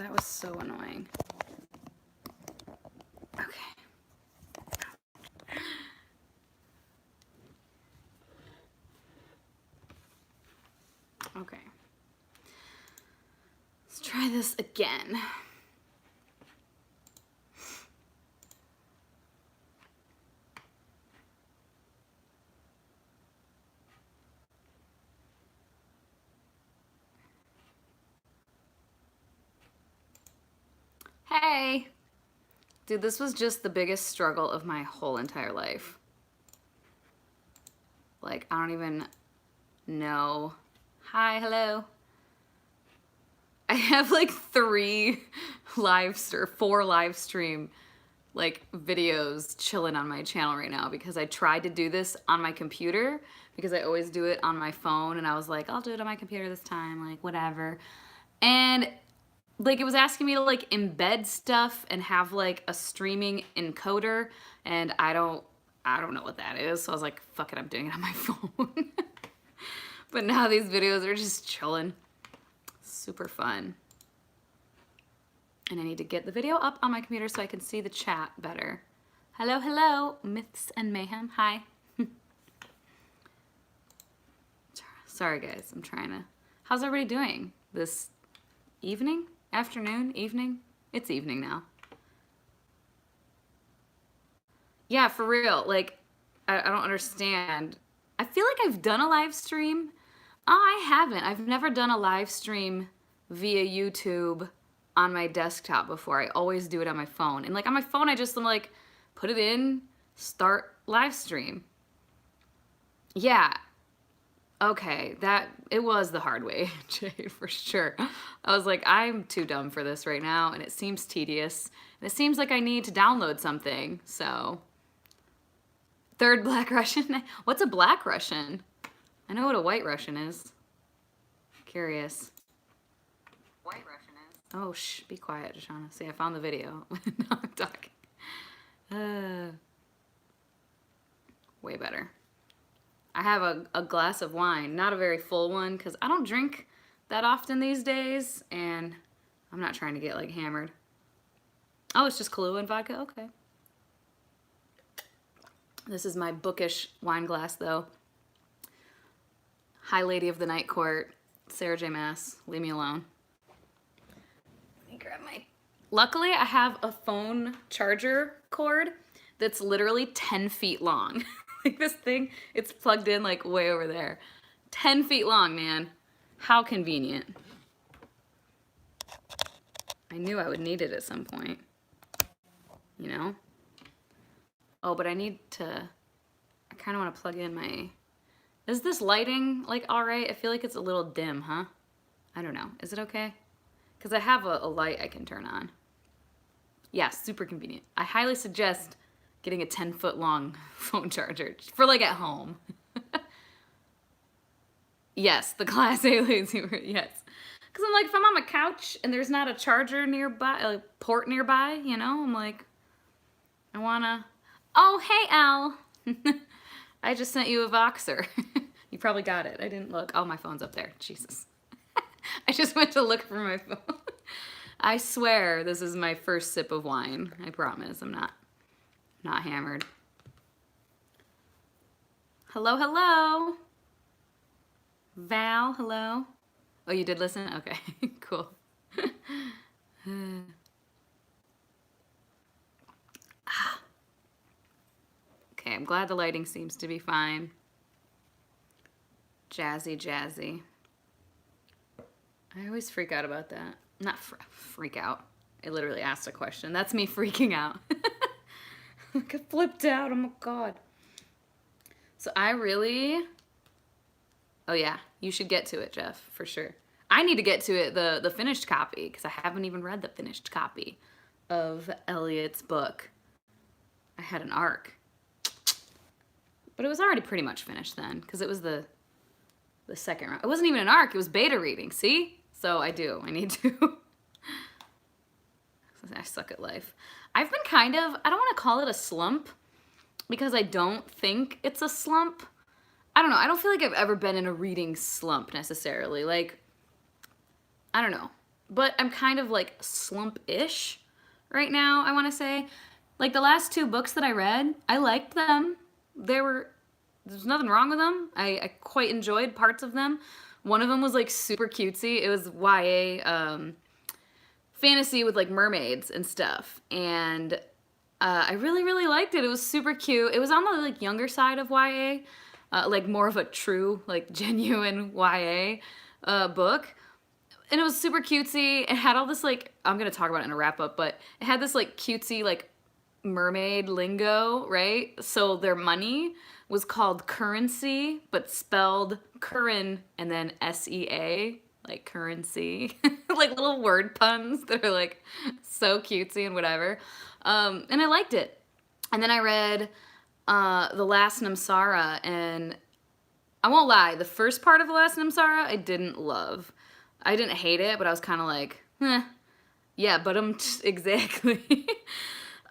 That was so annoying. Okay. Okay. Let's try this again. Hey! Dude, this was just the biggest struggle of my whole entire life. Like, I don't even know. Hi, hello. I have like 4 live stream like videos chilling on my channel right now because I tried to do this on my computer because I always do it on my phone, and I was like, I'll do it on my computer this time, like whatever. And like it was asking me to like embed stuff and have like a streaming encoder, and I don't know what that is. So I was like, fuck it, I'm doing it on my phone. But now these videos are just chilling. Super fun. And I need to get the video up on my computer so I can see the chat better. Hello, hello, Myths and Mayhem. Hi. Sorry guys, I'm trying to. How's everybody doing this evening? Afternoon? Evening? It's evening now. Yeah, for real. Like, I don't understand. I feel like I've done a live stream. Oh, I haven't. I've never done a live stream via YouTube on my desktop before. I always do it on my phone. And like on my phone, I just like put it in, start live stream. Yeah. Okay, it was the hard way, Jay, for sure. I was like, I'm too dumb for this right now, and it seems tedious. And it seems like I need to download something, so. Third Black Russian? What's a Black Russian? I know what a White Russian is. Curious. White Russian is. Oh, shh, be quiet, Joshana. See, I found the video. Now I'm talking. Way better. I have a glass of wine, not a very full one, because I don't drink that often these days, and I'm not trying to get like hammered. Oh, it's just Kahlua and vodka? Okay. This is my bookish wine glass, though. High Lady of the Night Court, Sarah J. Maas, leave me alone. Let me grab my... Luckily, I have a phone charger cord that's literally 10 feet long. Like this thing, it's plugged in like way over there. 10 feet long, man. How convenient. I knew I would need it at some point. You know? Oh, but I need to, I kind of want to plug in my, is this lighting like all right? I feel like it's a little dim, huh? I don't know. Is it okay? Because I have a light I can turn on. Yeah, super convenient. I highly suggest getting a 10-foot long phone charger for like at home. Yes, the Class A lazy, yes. Because I'm like, if I'm on my couch and there's not a charger nearby, a port nearby, you know, I'm like, I wanna, oh, hey, Al. I just sent you a Voxer. You probably got it. I didn't look. Oh, my phone's up there. Jesus. I just went to look for my phone. I swear this is my first sip of wine. I promise. I'm not hammered. Hello, hello. Val, hello. Oh, you did listen? Okay, cool. Okay, I'm glad the lighting seems to be fine. Jazzy, jazzy. I always freak out about that. Not freak out. I literally asked a question. That's me freaking out. Like I flipped out. Oh my God. So I really... Oh yeah, you should get to it, Jeff, for sure. I need to get to it, the finished copy, because I haven't even read the finished copy of Elliot's book. I had an arc. But it was already pretty much finished then, because it was the second round. It wasn't even an arc, it was beta reading, see? So I need to. I suck at life. I've been kind of, I don't want to call it a slump, because I don't think it's a slump. I don't know, I don't feel like I've ever been in a reading slump necessarily. Like, I don't know. but I'm kind of like slump-ish right now, I want to say. Like the last 2 books that I read, I liked them. There's nothing wrong with them. I quite enjoyed parts of them. One of them was like super cutesy. It was YA fantasy with like mermaids and stuff. And I really, really liked it. It was super cute. It was on the like younger side of YA, like more of a true, like genuine YA book. And it was super cutesy. It had all this like, I'm gonna talk about it in a wrap up, but it had this like cutesy like mermaid lingo, right? So their money was called currency, but spelled curran and then SEA, like currency. Like little word puns that are like so cutesy and whatever. And I liked it. And then I read The Last Namsara, and I won't lie, the first part of The Last Namsara I didn't love. I didn't hate it, but I was kind of like, yeah, but exactly.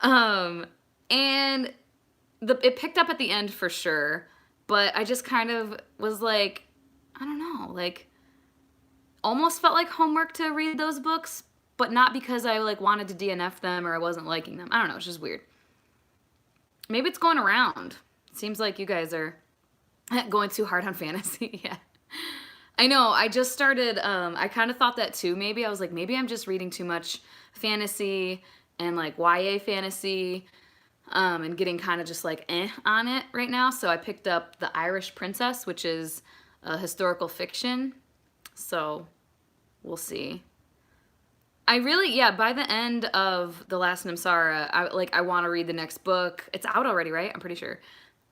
And it picked up at the end for sure, but I just kind of was like, I don't know, like almost felt like homework to read those books, but not because I like wanted to DNF them or I wasn't liking them. I don't know, it's just weird. Maybe it's going around. Seems like you guys are going too hard on fantasy. Yeah. I know, I just started, I kind of thought that too, maybe. I was like, maybe I'm just reading too much fantasy and like YA fantasy, and getting kind of just like on it right now. So I picked up The Irish Princess, which is a historical fiction. So we'll see. I really, yeah, by the end of The Last Namsara, I want to read the next book. It's out already, right? I'm pretty sure.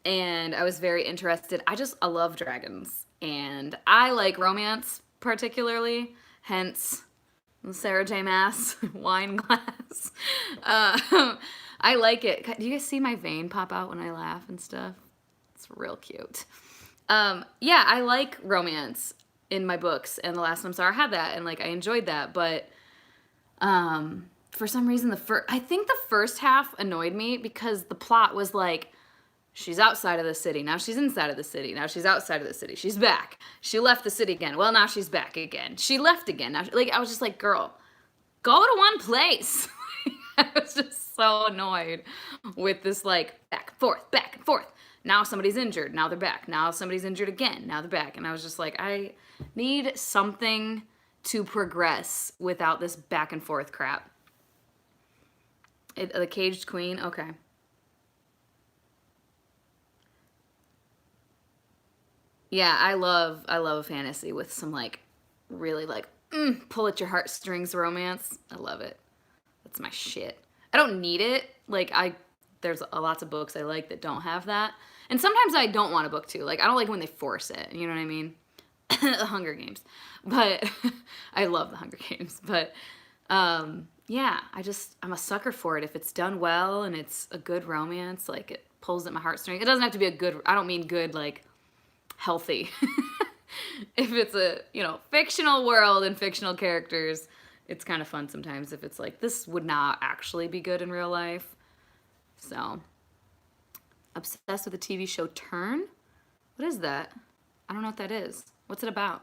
And I was very interested. I love dragons. And I like romance particularly, hence Sarah J. Maas wine glass. I like it. Do you guys see my vein pop out when I laugh and stuff? It's real cute. Yeah, I like romance in my books, and The Last Namsara had that, and like I enjoyed that, but for some reason I think the first half annoyed me because the plot was like, she's outside of the city, now she's inside of the city, now she's outside of the city, she's back, she left the city again, well now she's back again, she left again, now like I was just like, girl, go to one place. I was just so annoyed with this like back and forth. Now somebody's injured, now they're back, now somebody's injured again, now they're back, and I was just like, I need something to progress without this back and forth crap. The Caged Queen, okay. Yeah, I love fantasy with some like really like pull at your heartstrings romance. I love it. That's my shit. I don't need it. Like there's lots of books I like that don't have that. And sometimes I don't want a book to. Like I don't like when they force it. You know what I mean? The Hunger Games. But I love the Hunger Games. But yeah, I'm a sucker for it. If it's done well and it's a good romance, like it pulls at my heartstrings. It doesn't have to be a good, I don't mean good like healthy. If it's a, fictional world and fictional characters, it's kind of fun sometimes if it's like, this would not actually be good in real life. So, obsessed with the TV show Turn? What is that? I don't know what that is. What's it about?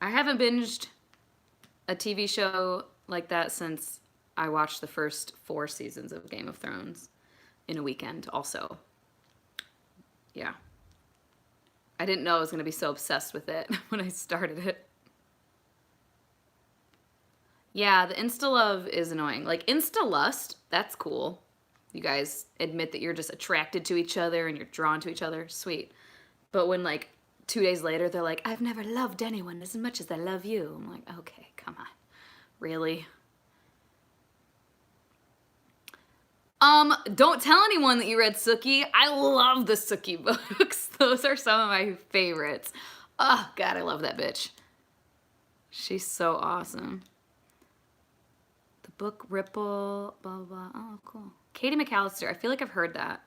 I haven't binged a TV show like that since I watched the first 4 seasons of Game of Thrones in a weekend also. Yeah. I didn't know I was going to be so obsessed with it when I started it. Yeah, the insta-love is annoying. Like, insta-lust, that's cool. You guys admit that you're just attracted to each other and you're drawn to each other. Sweet. But when, like, 2 days later, they're like, I've never loved anyone as much as I love you. I'm like, okay, come on. Really? Don't tell anyone that you read Sookie. I love the Sookie books. Those are some of my favorites. Oh, God, I love that bitch. She's so awesome. The book Ripple, blah, blah, blah. Oh, cool. Katie McAllister. I feel like I've heard that.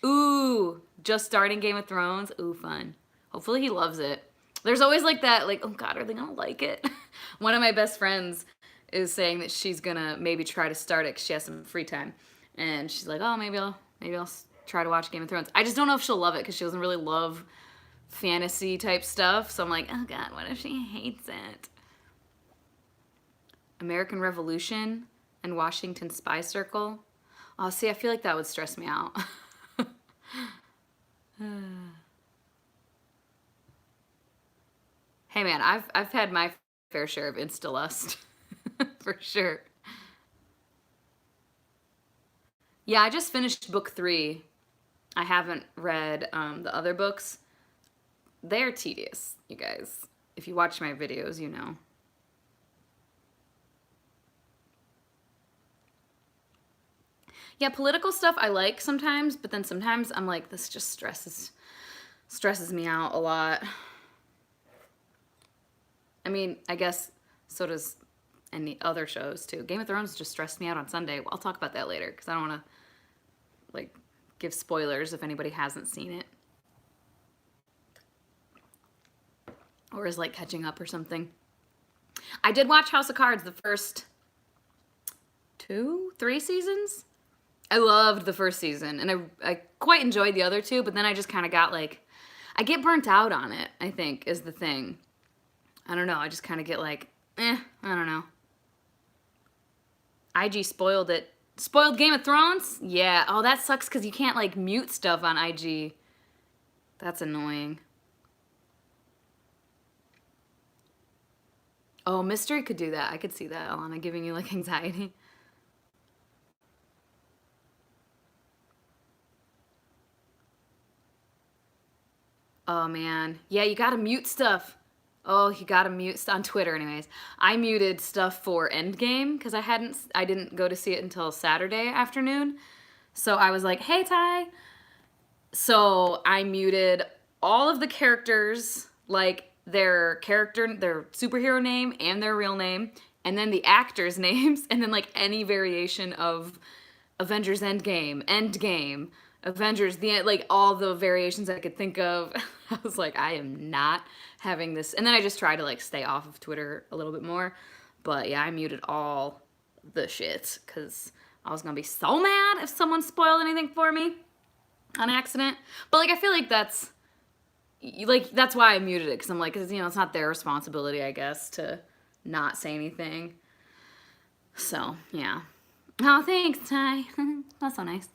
Ooh, just starting Game of Thrones. Ooh, fun. Hopefully he loves it. There's always like that, like, oh God, are they gonna like it? One of my best friends is saying that she's gonna maybe try to start it because she has some free time. And she's like, oh, maybe I'll try to watch Game of Thrones. I just don't know if she'll love it because she doesn't really love fantasy type stuff. So I'm like, oh God, what if she hates it? American Revolution and Washington Spy Circle. Oh, see, I feel like that would stress me out. Hey man, I've had my fair share of Insta-lust. For sure. Yeah, I just finished book 3. I haven't read the other books. They're tedious, you guys. If you watch my videos, you know. Yeah, political stuff I like sometimes, but then sometimes I'm like, this just stresses me out a lot. I mean, I guess so does any other shows too. Game of Thrones just stressed me out on Sunday. Well, I'll talk about that later because I don't want to like give spoilers if anybody hasn't seen it or is like catching up or something. I did watch House of Cards the first 3 seasons. I loved the first season and I quite enjoyed the other 2, but then I just kind of got like, I get burnt out on it, I think is the thing. I don't know, I just kind of get like, I don't know. IG spoiled it. Spoiled Game of Thrones? Yeah. Oh, that sucks because you can't like mute stuff on IG. That's annoying. Oh, Mystery could do that. I could see that, Alana, giving you like anxiety. Oh man. Yeah, you gotta mute stuff. Oh, you gotta mute on Twitter anyways. I muted stuff for Endgame because I didn't go to see it until Saturday afternoon. So I was like, hey Ty. So I muted all of the characters, like their superhero name and their real name, and then the actors' names, and then like any variation of Avengers Endgame, Avengers, like all the variations I could think of. I was like, I am not having this. And then I just tried to like stay off of Twitter a little bit more. But yeah, I muted all the shit because I was gonna be so mad if someone spoiled anything for me on accident. But like I feel like that's why I muted it, because I'm like, you know, it's not their responsibility, I guess, to not say anything. So yeah. Oh, thanks, Ty. That's so nice.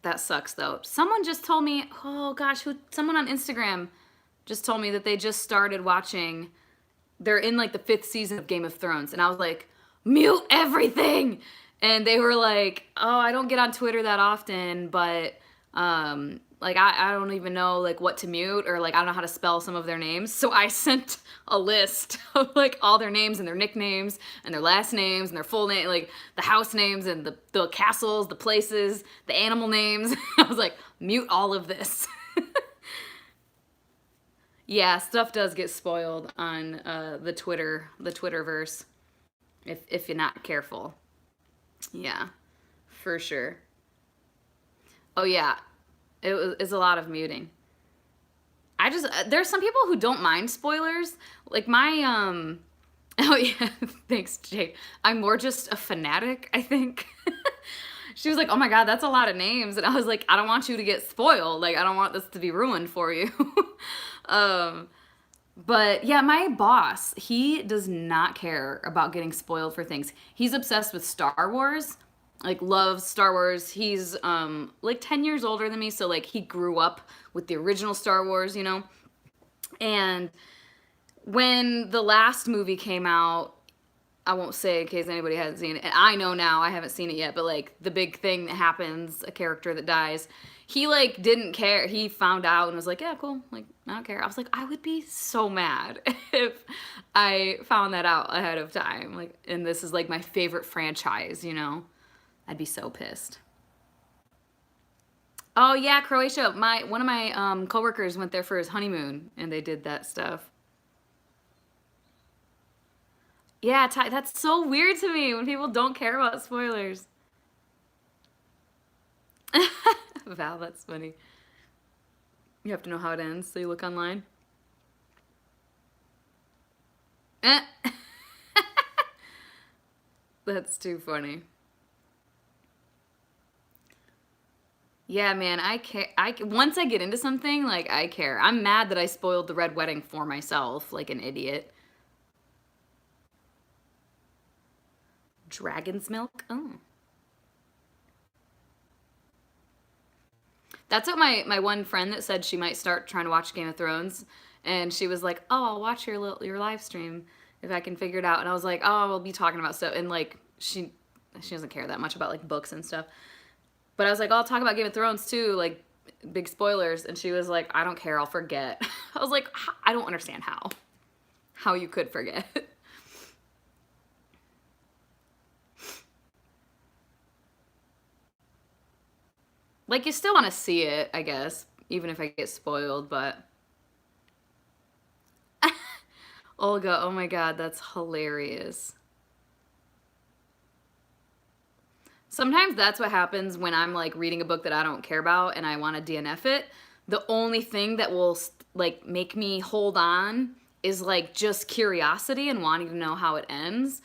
That sucks though. Someone just told me, oh gosh, someone on Instagram just told me that they just started watching. They're in like the 5th season of Game of Thrones, and I was like, mute everything. And they were like, oh, I don't get on Twitter that often, but like I don't even know like what to mute, or like I don't know how to spell some of their names. So I sent a list of like all their names and their nicknames and their last names and their full name, like the house names and the castles, the places, the animal names. I was like, mute all of this. Yeah, stuff does get spoiled on the Twitterverse if you're not careful. Yeah, for sure. Oh yeah, it's a lot of muting. There's some people who don't mind spoilers. Like oh yeah, thanks, Jade. I'm more just a fanatic, I think. She was like, "Oh my God, that's a lot of names," and I was like, "I don't want you to get spoiled. Like, I don't want this to be ruined for you." But yeah, my boss, he does not care about getting spoiled for things. He's obsessed with Star Wars, like loves Star Wars. He's like 10 years older than me, so like he grew up with the original Star Wars, you know? And when the last movie came out, I won't say in case anybody hasn't seen it, and I know now, I haven't seen it yet, but like the big thing that happens, a character that dies, he like didn't care. He found out and was like, yeah, cool, like I don't care. I was like, I would be so mad if I found that out ahead of time, like, and this is like my favorite franchise, you know? I'd be so pissed. Oh yeah, Croatia. One of my coworkers went there for his honeymoon, and they did that stuff. Yeah, that's so weird to me when people don't care about spoilers. Val, that's funny. You have to know how it ends, so you look online. Eh. That's too funny. Yeah, man, I care. Once I get into something, like I care. I'm mad that I spoiled the red wedding for myself, like an idiot. Dragon's milk. Oh, that's what my one friend that said she might start trying to watch Game of Thrones, and she was like, "Oh, I'll watch your live stream if I can figure it out." And I was like, "Oh, we'll be talking about stuff," and like she doesn't care that much about like books and stuff. But I was like, "Oh, I'll talk about Game of Thrones too, like big spoilers," and she was like, "I don't care, I'll forget." I was like, "I don't understand how you could forget." Like you still want to see it, I guess, even if I get spoiled, but Olga, oh my god, that's hilarious. Sometimes that's what happens when I'm like reading a book that I don't care about and I want to DNF it. The only thing that will like make me hold on is like just curiosity and wanting to know how it ends.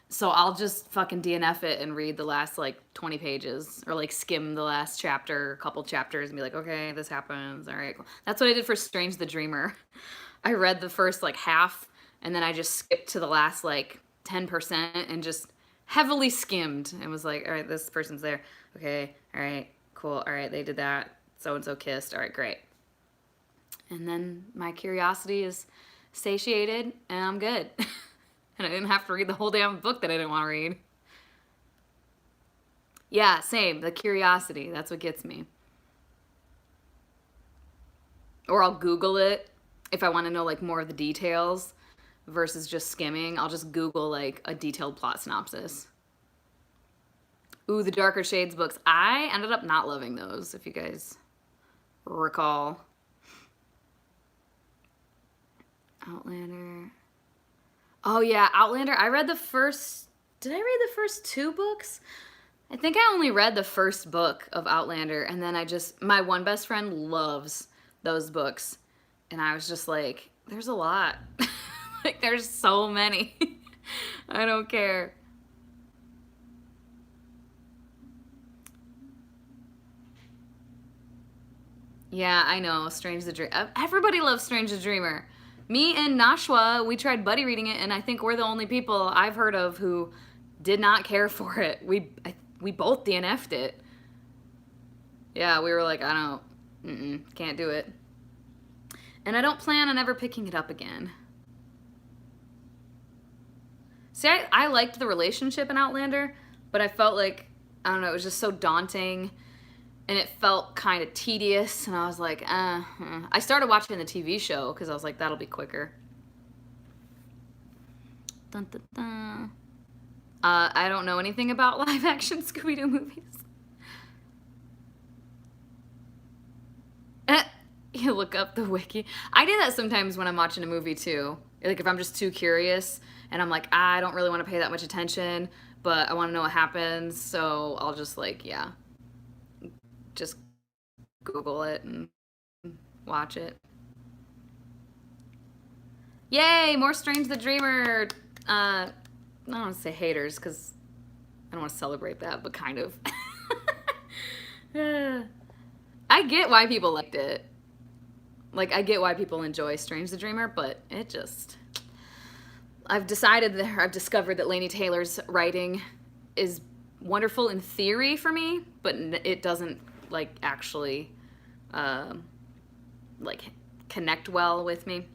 So I'll just fucking DNF it and read the last like 20 pages or like skim the last chapter, a couple chapters and be like, okay, this happens. All right, cool. That's what I did for Strange the Dreamer. I read the first like half and then I just skipped to the last like 10% and just heavily skimmed and was like, all right, this person's there. Okay, all right, cool. All right, they did that. So and so kissed. All right, great. And then my curiosity is satiated and I'm good. And I didn't have to read the whole damn book that I didn't want to read. Yeah, same. The curiosity. That's what gets me. Or I'll Google it if I want to know like more of the details versus just skimming. I'll just Google like a detailed plot synopsis. Ooh, the Darker Shades books. I ended up not loving those, if you guys recall. Outlander. Oh yeah, Outlander. I read the first. Did I read the first two books? I think I only read the first book of Outlander, and then my one best friend loves those books, and I was just like, there's a lot. Like, there's so many. I don't care. Yeah, I know. Strange the Dream. Everybody loves Strange the Dreamer. Me and Nashwa, we tried buddy reading it, and I think we're the only people I've heard of who did not care for it. We both DNF'd it. Yeah, we were like, I don't, can't do it. And I don't plan on ever picking it up again. See, I liked the relationship in Outlander, but I felt like, I don't know, it was just so daunting and it felt kind of tedious. And I was like, I started watching the TV show because I was like, that'll be quicker. Dun, dun, dun. I don't know anything about live action Scooby-Doo movies. You look up the wiki. I do that sometimes when I'm watching a movie too. Like if I'm just too curious and I'm like, I don't really want to pay that much attention, but I want to know what happens, so I'll just like, yeah, just Google it and watch it. Yay, more Strange the Dreamer. I don't want to say haters because I don't want to celebrate that, but kind of. I get why people liked it. Like, I get why people enjoy Strange the Dreamer, but it just... I've discovered that Laini Taylor's writing is wonderful in theory for me, but it doesn't, like, actually, like, connect well with me.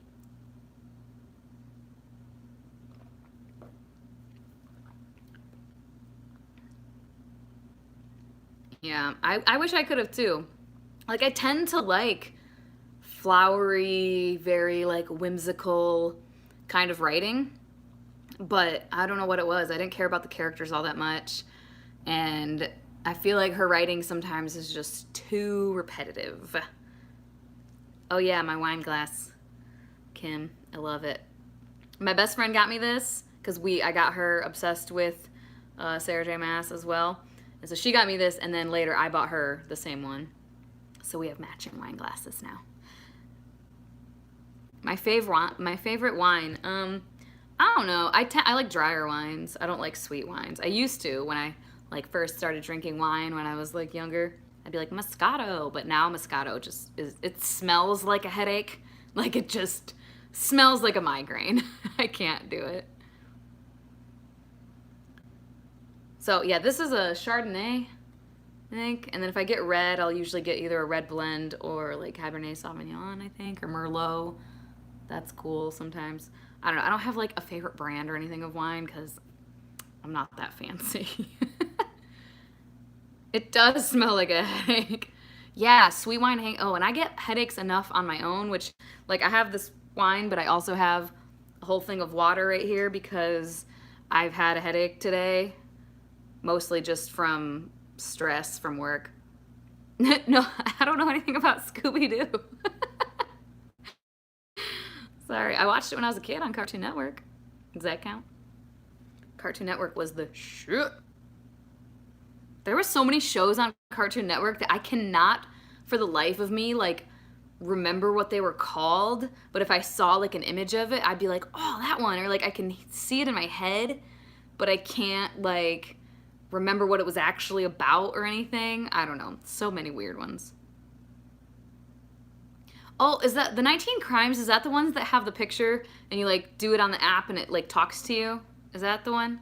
Yeah, I wish I could have, too. Like, I tend to like flowery, very, like, whimsical kind of writing, but I don't know what it was. I didn't care about the characters all that much, and I feel like her writing sometimes is just too repetitive. Oh yeah, my wine glass. Kim, I love it. My best friend got me this because I got her obsessed with Sarah J. Maas as well. And so she got me this, and then later I bought her the same one. So we have matching wine glasses now. My favorite wine. I don't know. I like drier wines. I don't like sweet wines. I used to when I like first started drinking wine when I was like younger. I'd be like, Moscato. But now Moscato just is, it smells like a headache. Like it just smells like a migraine. I can't do it. So yeah, this is a Chardonnay, I think. And then if I get red, I'll usually get either a red blend or like Cabernet Sauvignon, I think, or Merlot. That's cool sometimes. I don't know. I don't have like a favorite brand or anything of wine because I'm not that fancy. It does smell like a headache. Yeah, sweet wine. Oh, and I get headaches enough on my own, which, like, I have this wine, but I also have a whole thing of water right here because I've had a headache today, mostly just from stress from work. No, I don't know anything about Scooby-Doo. Sorry, I watched it when I was a kid on Cartoon Network. Does that count? Cartoon Network was the shit. There were so many shows on Cartoon Network that I cannot, for the life of me, like, remember what they were called. But if I saw, like, an image of it, I'd be like, oh, that one. Or, like, I can see it in my head, but I can't, like, remember what it was actually about or anything. I don't know. So many weird ones. Oh, is that the 19 Crimes? Is that the ones that have the picture and you, like, do it on the app and it, like, talks to you? Is that the one?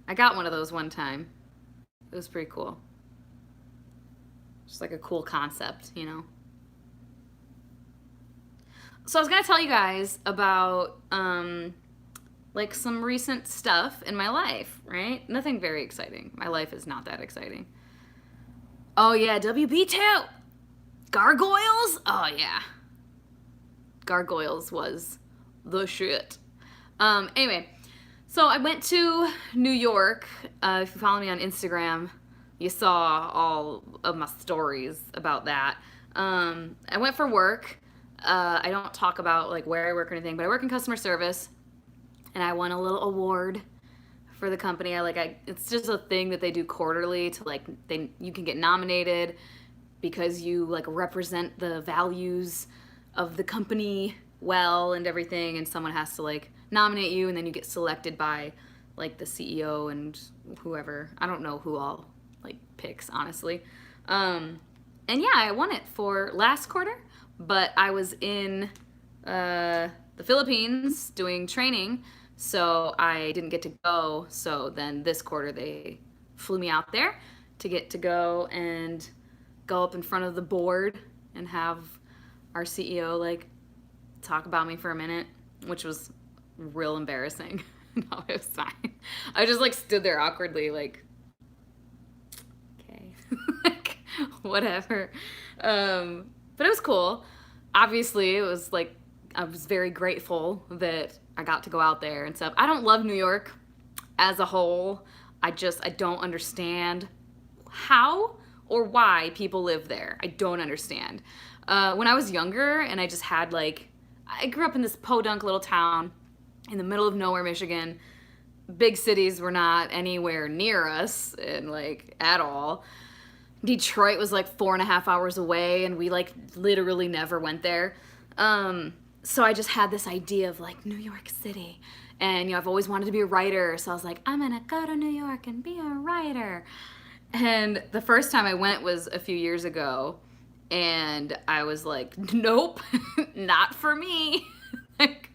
I got one of those one time. It was pretty cool. Just like a cool concept, you know? So I was gonna tell you guys about, like, some recent stuff in my life, right? Nothing very exciting. My life is not that exciting. Oh, yeah, WB2! Gargoyles? Oh, yeah. Gargoyles was the shit. Anyway, so I went to New York. If you follow me on Instagram, you saw all of my stories about that. I went for work. I don't talk about like where I work or anything, but I work in customer service, and I won a little award for the company. It's just a thing that they do quarterly to like you can get nominated because you like represent the values of the company well and everything, and someone has to like nominate you, and then you get selected by like the CEO and whoever. I don't know who all like picks, honestly. And yeah, I won it for last quarter, but I was in the Philippines doing training, so I didn't get to go. So then this quarter they flew me out there to get to go and go up in front of the board and have our CEO like talk about me for a minute, which was real embarrassing. No, it was fine. I just like stood there awkwardly like, okay, like whatever. But it was cool. Obviously, it was like I was very grateful that I got to go out there and stuff. I don't love New York as a whole. I don't understand how or why people live there. I don't understand. When I was younger and I just had like, I grew up in this podunk little town in the middle of nowhere, Michigan. Big cities were not anywhere near us and like at all. Detroit was like 4.5 hours away and we like literally never went there. So I just had this idea of like New York City, and you know, I've always wanted to be a writer. So I was like, I'm gonna go to New York and be a writer. And the first time I went was a few years ago, and I was like, nope, not for me. Like,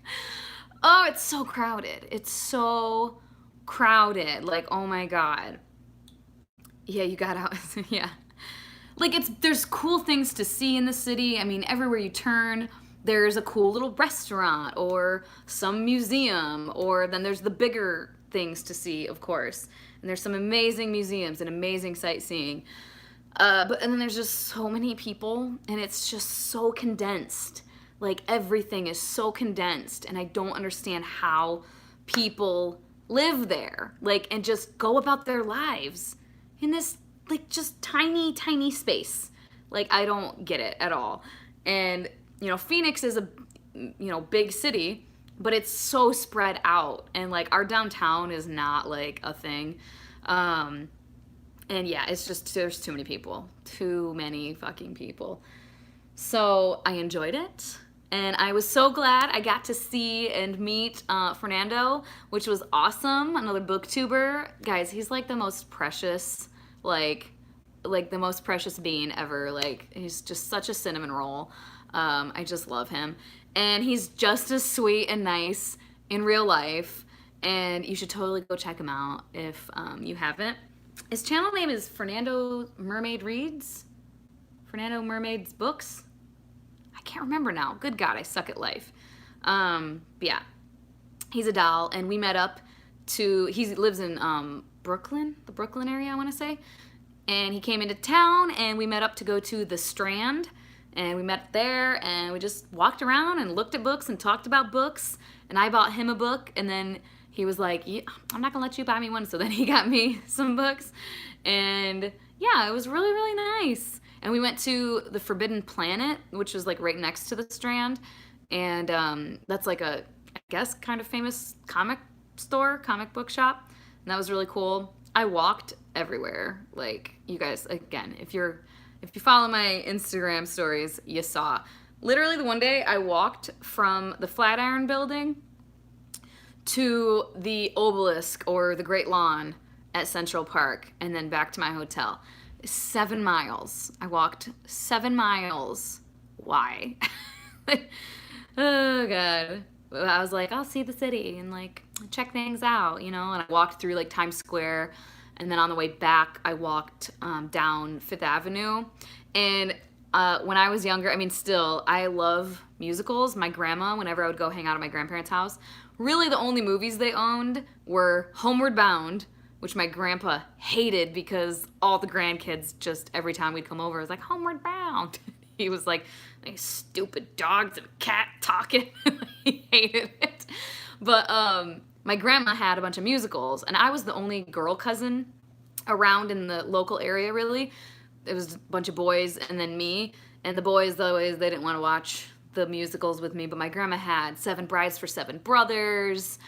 oh, it's so crowded. It's so crowded. Like, oh my God. Yeah, you got out. Yeah. Like, there's cool things to see in the city. I mean, everywhere you turn, there's a cool little restaurant or some museum, or then there's the bigger things to see, of course. And there's some amazing museums and amazing sightseeing. And then there's just so many people, and it's just so condensed. Like, everything is so condensed, and I don't understand how people live there, like, and just go about their lives in this, like, just tiny, tiny space. Like, I don't get it at all. And, you know, Phoenix is a, you know, big city, but it's so spread out, and, like, our downtown is not, like, a thing. And yeah, it's just, there's too many people. Too many fucking people. So I enjoyed it. And I was so glad I got to see and meet Fernando, which was awesome. Another booktuber. Guys, he's like the most precious, like, like the most precious being ever. Like, he's just such a cinnamon roll. I just love him. And he's just as sweet and nice in real life. And you should totally go check him out if you haven't. His channel name is Fernando Mermaid Reads. Fernando Mermaid's Books. I can't remember now. Good God, I suck at life. But yeah, he's a doll. And we met up he lives in Brooklyn, the Brooklyn area, I want to say. And he came into town, and we met up to go to the Strand. And we met there, and we just walked around and looked at books and talked about books. And I bought him a book, and then he was like, yeah, I'm not gonna let you buy me one. So then he got me some books. And yeah, it was really, really nice. And we went to the Forbidden Planet, which is like right next to the Strand. And that's like a, I guess, kind of famous comic book shop. And that was really cool. I walked everywhere. Like, you guys, again, if you follow my Instagram stories, you saw. Literally the one day I walked from the Flatiron Building to the Obelisk or the Great Lawn at Central Park and then back to my hotel. 7 miles. I walked 7 miles. Why? Oh, God. I was like, I'll see the city and like check things out, and I walked through like Times Square, and then on the way back I walked down Fifth Avenue. And when I was younger, I mean, still, I love musicals. My grandma, whenever I would go hang out at my grandparents' house, really the only movies they owned were Homeward Bound, which my grandpa hated because all the grandkids just every time we'd come over, it was like, Homeward Bound. He was like stupid dogs and cat talking. He hated it. But my grandma had a bunch of musicals, and I was the only girl cousin around in the local area, really. It was a bunch of boys and then me. And the boys, always, they didn't want to watch the musicals with me, but my grandma had Seven Brides for Seven Brothers,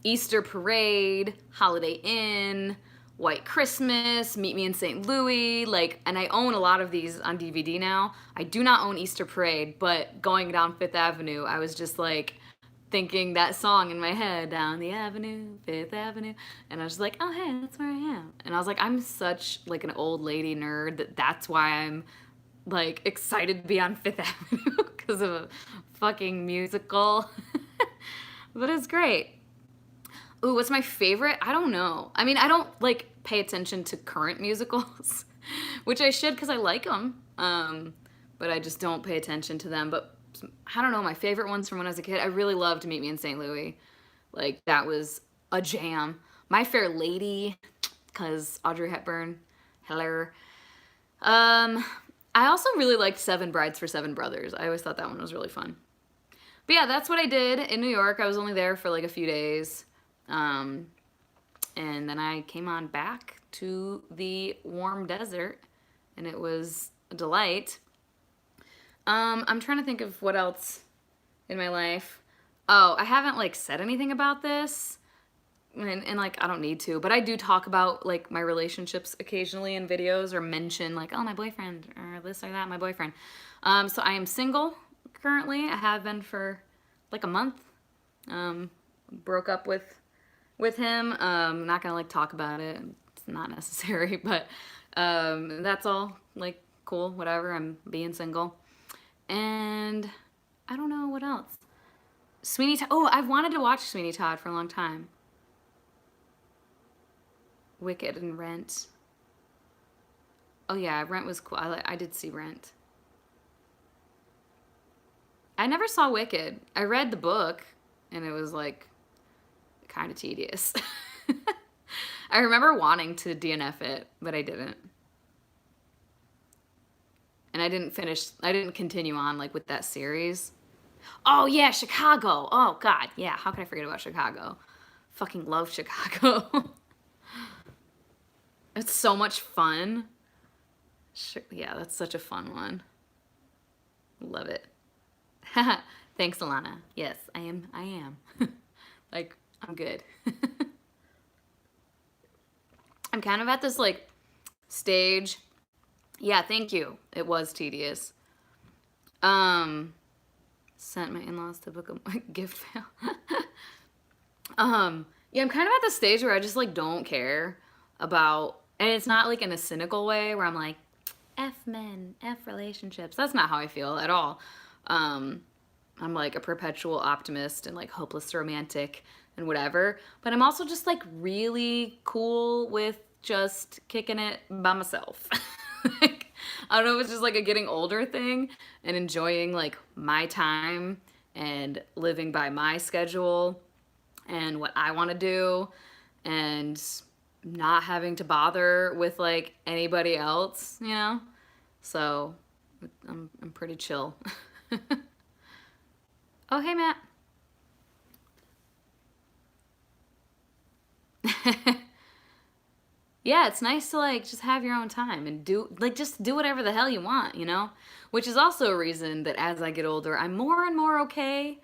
Easter Parade, Holiday Inn, White Christmas, Meet Me in St. Louis, and I own a lot of these on DVD now. I do not own Easter Parade, but going down Fifth Avenue, I was just like thinking that song in my head, down the avenue, Fifth Avenue, and I was just like, oh hey, that's where I am. And I was like, I'm such like an old lady nerd that's why I'm like excited to be on Fifth Avenue because of a fucking musical. But it's great. Ooh, what's my favorite? I don't know. I mean, I don't like pay attention to current musicals, which I should because I like them. But I just don't pay attention to them. But I don't know, my favorite ones from when I was a kid, I really loved Meet Me in St. Louis. Like, that was a jam. My Fair Lady, because Audrey Hepburn, hello. I also really liked Seven Brides for Seven Brothers. I always thought that one was really fun. But yeah, that's what I did in New York. I was only there for like a few days. And then I came on back to the warm desert, and it was a delight. I'm trying to think of what else in my life. Oh, I haven't like said anything about this, and like I don't need to, but I do talk about like my relationships occasionally in videos, or mention like, oh, my boyfriend, or this or that, my boyfriend. So I am single currently. I have been for like a month. Broke up with him. Not gonna like talk about it. It's not necessary, but that's all like cool, whatever. I'm being single. And I don't know what else. Sweeney Todd. Oh, I've wanted to watch Sweeney Todd for a long time. Wicked and Rent. Oh yeah, Rent was cool. I did see Rent. I never saw Wicked. I read the book, and it was like kind of tedious. I remember wanting to DNF it, but I didn't. And I didn't continue on like with that series. Oh yeah, Chicago. Oh God, yeah, how can I forget about Chicago? Fucking love Chicago. It's so much fun. Yeah, that's such a fun one. Love it. Thanks, Alana. Yes, I am. Like, I'm good. I'm kind of at this like stage. Yeah, thank you. It was tedious. Sent my in-laws to book a gift fail. Yeah, I'm kind of at the stage where I just like don't care about, and it's not like in a cynical way where I'm like, F men, F relationships. That's not how I feel at all. Um, I'm like a perpetual optimist and like hopeless romantic and whatever. But I'm also just like really cool with just kicking it by myself. Like, I don't know if it's just like a getting older thing and enjoying like my time and living by my schedule and what I want to do and not having to bother with like anybody else, you know? So I'm pretty chill. Oh, hey, Matt. Yeah, it's nice to like just have your own time and do like just do whatever the hell you want, you know? Which is also a reason that as I get older, I'm more and more okay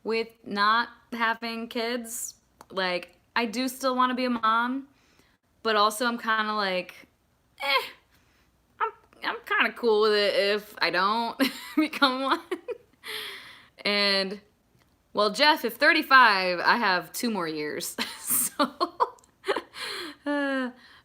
with not having kids. Like I do still want to be a mom, but also I'm kind of like eh, I'm I'm kind of cool with it if I don't become one. And well, Jeff, if 35, I have 2 more years. So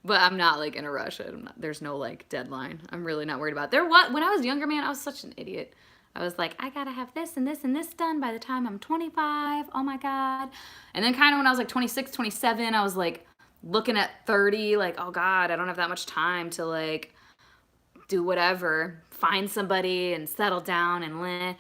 but I'm not like in a rush. There's no like deadline. I'm really not worried about it. When I was younger, man, I was such an idiot. I was like, I gotta have this and this and this done by the time I'm 25. Oh my God. And then kind of when I was like 26, 27, I was like looking at 30, like, oh God, I don't have that much time to like do whatever, find somebody and settle down and live.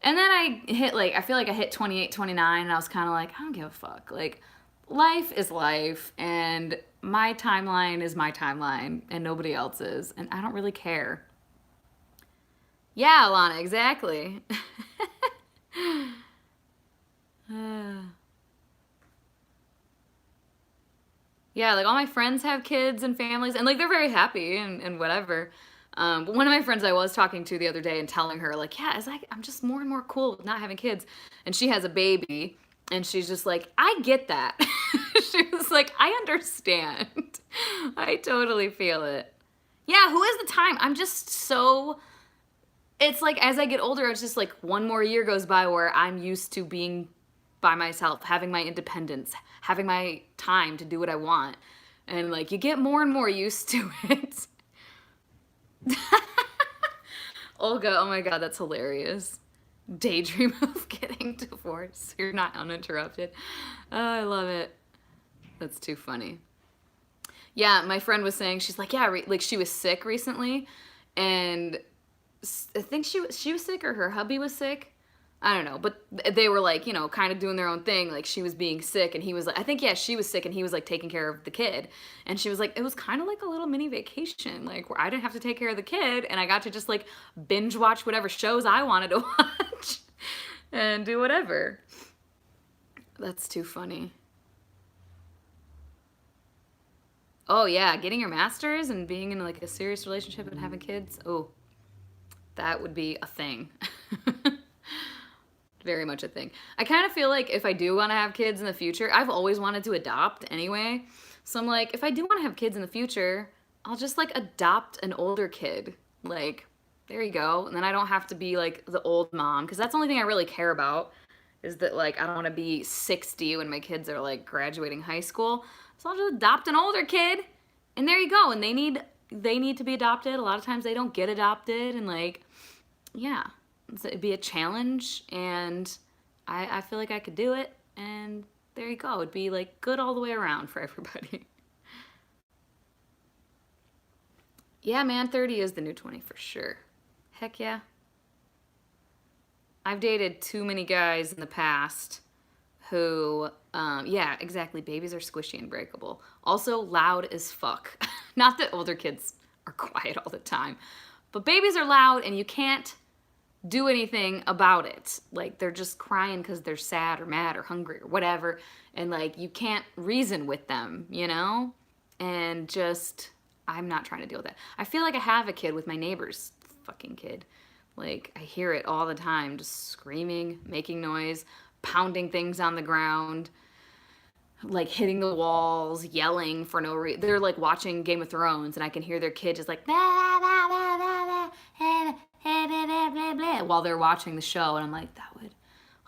And then I feel like I hit 28, 29, and I was kind of like, I don't give a fuck. Like, life is life, and my timeline is my timeline, and nobody else's, and I don't really care. Yeah, Alana, exactly. Yeah, like all my friends have kids and families, and like they're very happy and whatever. But one of my friends I was talking to the other day and telling her, like, yeah, it's like I'm just more and more cool with not having kids. And she has a baby, and she's just like, I get that. She was like, I understand. I totally feel it. Yeah, who has the time? I'm just so. It's like as I get older, it's just like one more year goes by where I'm used to being by myself, having my independence, having my time to do what I want. And like you get more and more used to it. Olga, oh my God, that's hilarious. Daydream of getting divorced. You're not uninterrupted. Oh, I love it. That's too funny. Yeah, my friend was saying, she's like, yeah, like she was sick recently, and I think she was sick or her hubby was sick. I don't know, but they were like, you know, kind of doing their own thing. Like she was being sick, and he was like, I think yeah, she was sick, and he was like taking care of the kid. And she was like, it was kind of like a little mini vacation, like where I didn't have to take care of the kid, and I got to just like binge watch whatever shows I wanted to watch, and do whatever. That's too funny. Oh yeah, getting your master's and being in like a serious relationship and having kids. Oh, that would be a thing. Very much a thing. I kind of feel like if I do want to have kids in the future, I've always wanted to adopt anyway. So I'm like, if I do want to have kids in the future, I'll just like adopt an older kid. Like, there you go. And then I don't have to be like the old mom, because that's the only thing I really care about is that like I don't want to be 60 when my kids are like graduating high school. So I'll just adopt an older kid. And there you go. And they need to be adopted. A lot of times they don't get adopted, and like yeah. So it'd be a challenge, and I feel like I could do it, and there you go. It'd be like good all the way around for everybody. Yeah, man, 30 is the new 20 for sure. Heck yeah. I've dated too many guys in the past who, yeah, exactly. Babies are squishy and breakable. Also, loud as fuck. Not that older kids are quiet all the time, but babies are loud, and you can't do anything about it. Like they're just crying because they're sad or mad or hungry or whatever, and like you can't reason with them, you know? And just I'm not trying to deal with that. I feel like I have a kid with my neighbor's fucking kid. Like I hear it all the time, just screaming, making noise, pounding things on the ground, like hitting the walls, yelling for no reason. They're like watching Game of Thrones, and I can hear their kid just like blah, blah, blah, blah, blah, blah, blah, blah, while they're watching the show, and I'm like, that would,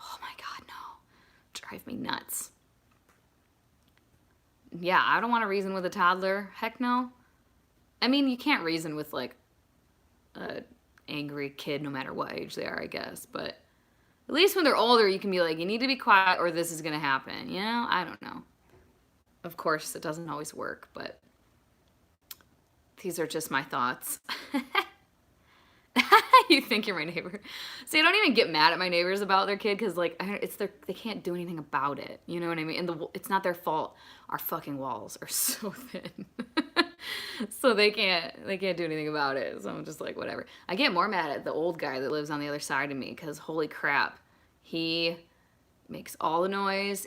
oh my God, no, drive me nuts. Yeah, I don't want to reason with a toddler. Heck no. I mean, you can't reason with like a angry kid no matter what age they are, I guess. But at least when they're older, you can be like, you need to be quiet or this is going to happen. You know? I don't know. Of course, it doesn't always work, but these are just my thoughts. You think you're my neighbor. See, I don't even get mad at my neighbors about their kid because, like, they can't do anything about it. You know what I mean? And it's not their fault. Our fucking walls are so thin. So they can't do anything about it. So I'm just like, whatever. I get more mad at the old guy that lives on the other side of me because, holy crap, he makes all the noise.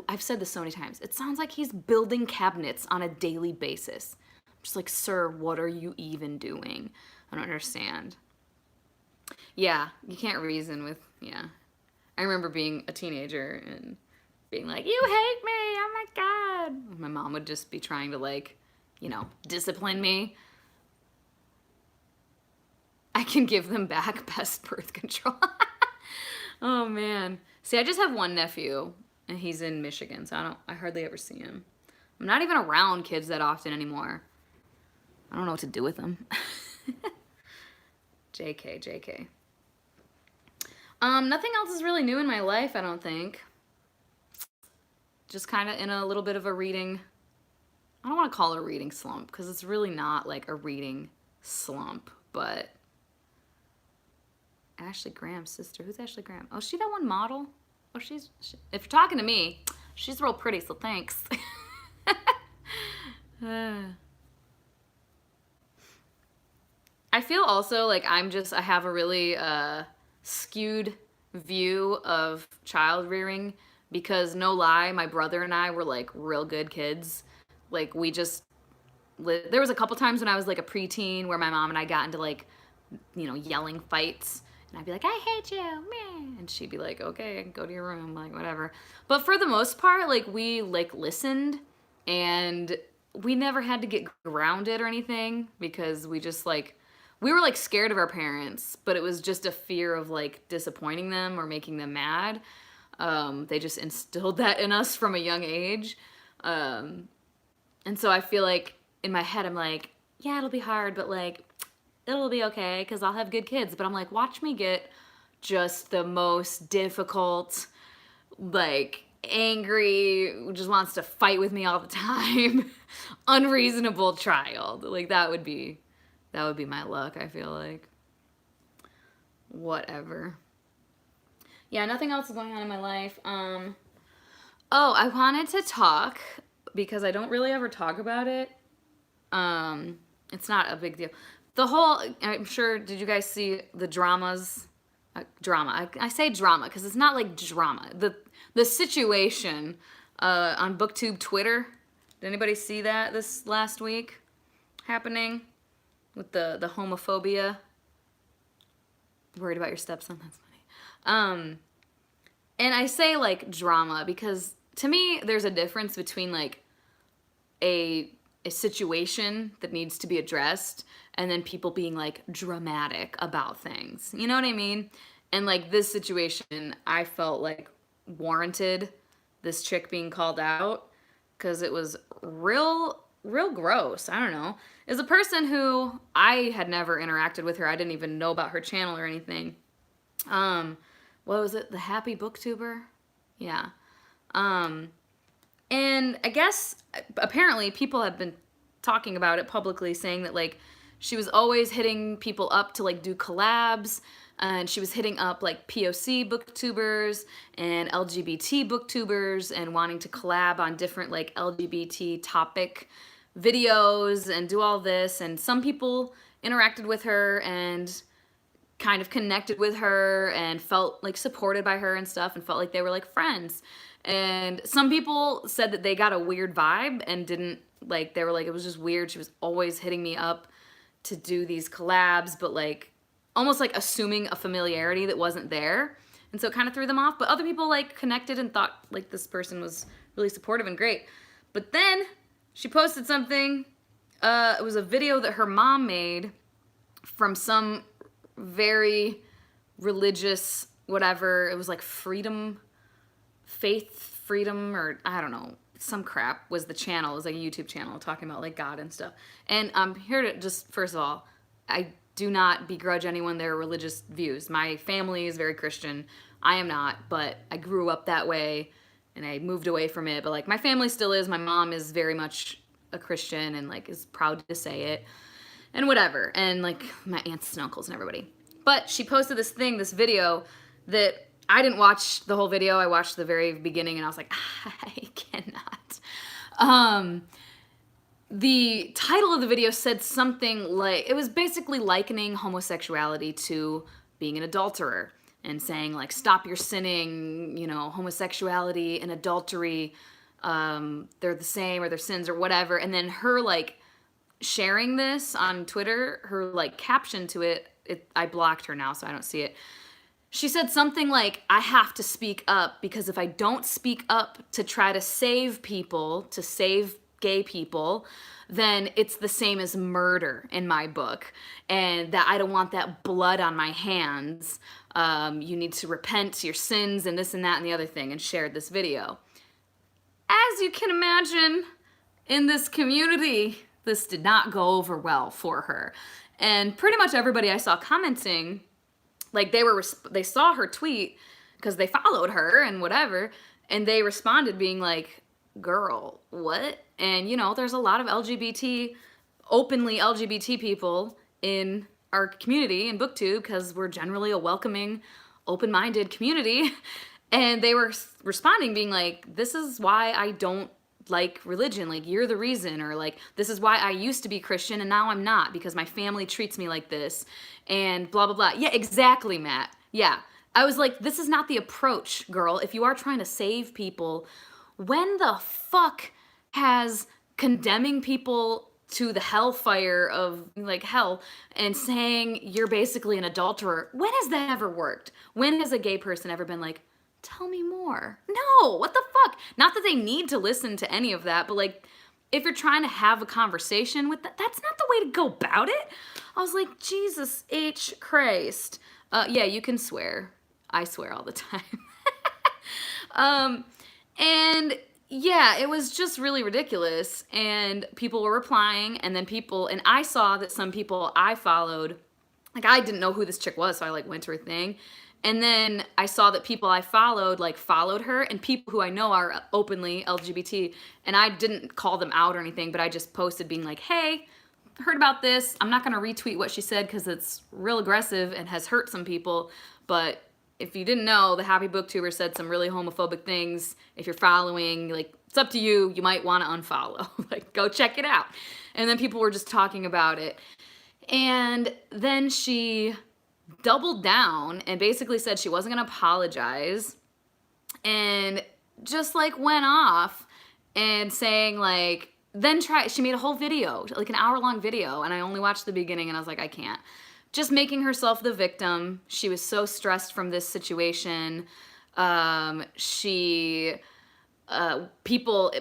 I've said this so many times. It sounds like he's building cabinets on a daily basis. I'm just like, sir, what are you even doing? I don't understand. Yeah, you can't reason with, yeah. I remember being a teenager and being like, you hate me, oh my God. My mom would just be trying to, like, you know, discipline me. I can give them back best birth control. Oh man. See, I just have one nephew and he's in Michigan, so I hardly ever see him. I'm not even around kids that often anymore. I don't know what to do with them. JK. Nothing else is really new in my life, I don't think. Just kind of in a little bit of a reading, I don't want to call it a reading slump because it's really not like a reading slump, but Ashley Graham's sister. Who's Ashley Graham? Oh, she that one model? Oh, if you're talking to me, she's real pretty, so thanks. I feel also like I have a really skewed view of child rearing because no lie, my brother and I were like real good kids. Like we just there was a couple times when I was like a preteen where my mom and I got into like, you know, yelling fights. And I'd be like, I hate you, man. And she'd be like, okay, go to your room, like whatever. But for the most part, like we like listened and we never had to get grounded or anything because we just like, we were like scared of our parents, but it was just a fear of like disappointing them or making them mad. They just instilled that in us from a young age. And so I feel like in my head, I'm like, yeah, it'll be hard, but like, it'll be okay because I'll have good kids. But I'm like, watch me get just the most difficult, like angry, just wants to fight with me all the time, unreasonable child. Like that would be my luck, I feel like. Whatever. Yeah, nothing else is going on in my life. Oh, I wanted to talk because I don't really ever talk about it. It's not a big deal. The whole, I'm sure, did you guys see the dramas? Drama. I say drama because it's not like drama. The situation on BookTube Twitter. Did anybody see that this last week happening with the homophobia? Worried about your stepson? That's funny. And I say like drama because to me there's a difference between like a situation that needs to be addressed and then people being like dramatic about things. You know what I mean? And like this situation, I felt like warranted this chick being called out because it was real gross. I don't know. As a person who I had never interacted with her, I didn't even know about her channel or anything. What was it? The Happy Booktuber? Yeah. And I guess apparently people have been talking about it publicly, saying that like she was always hitting people up to like do collabs, and she was hitting up like POC booktubers and LGBT booktubers and wanting to collab on different like LGBT topic videos and do all this. And some people interacted with her and kind of connected with her and felt like supported by her and stuff and felt like they were like friends. And some people said that they got a weird vibe and didn't like, they were like, it was just weird. She was always hitting me up to do these collabs, but like almost like assuming a familiarity that wasn't there. And so it kind of threw them off. But other people like connected and thought like this person was really supportive and great. But then she posted something. It was a video that her mom made from some very religious, whatever. It was like faith freedom, or I don't know, some crap was the channel. It was like a YouTube channel talking about like God and stuff. And I'm here to just, first of all, I do not begrudge anyone their religious views. My family is very Christian. I am not, but I grew up that way and I moved away from it. But like my family still is. My mom is very much a Christian and like is proud to say it and whatever. And like my aunts and uncles and everybody. But she posted this video that I didn't watch the whole video. I watched the very beginning and I was like, I cannot. The title of the video said something like, it was basically likening homosexuality to being an adulterer and saying like, stop your sinning, you know, homosexuality and adultery, they're the same or their sins or whatever. And then her like sharing this on Twitter, her like caption to it, I blocked her now so I don't see it. She said something like, I have to speak up because if I don't speak up to try to save people, to save gay people, then it's the same as murder in my book, and that I don't want that blood on my hands. You need to repent your sins and this and that and the other thing, and shared this video. As you can imagine, in this community, this did not go over well for her. And pretty much everybody I saw commenting, like they saw her tweet because they followed her and whatever, and they responded being like, girl, what? And you know, there's a lot of openly LGBT people in our community in BookTube because we're generally a welcoming, open-minded community. And they were responding being like, this is why I don't like religion, like you're the reason, or like this is why I used to be Christian and now I'm not because my family treats me like this and blah blah blah. Yeah, exactly, Matt. Yeah, I was like, this is not the approach, girl. If you are trying to save people, when the fuck has condemning people to the hellfire of like hell and saying you're basically an adulterer, when has that ever worked? When has a gay person ever been like, tell me more? No, what the fuck? Not that they need to listen to any of that, but like, if you're trying to have a conversation with that, that's not the way to go about it. I was like, Jesus H. Christ. Yeah, you can swear. I swear all the time. And yeah, it was just really ridiculous. And people were replying, and then and I saw that some people I followed, like I didn't know who this chick was, so I like went to her thing. And then I saw that people I followed, like followed her, and people who I know are openly LGBT, and I didn't call them out or anything, but I just posted being like, hey, heard about this. I'm not gonna retweet what she said because it's real aggressive and has hurt some people, but if you didn't know, the Happy Booktuber said some really homophobic things. If you're following, like, it's up to you. You might want to unfollow. Like, go check it out. And then people were just talking about it. And then she doubled down and basically said she wasn't going to apologize. And just, like, went off and saying, like, she made a whole video, like an hour-long video. And I only watched the beginning, and I was like, I can't. Just making herself the victim. She was so stressed from this situation.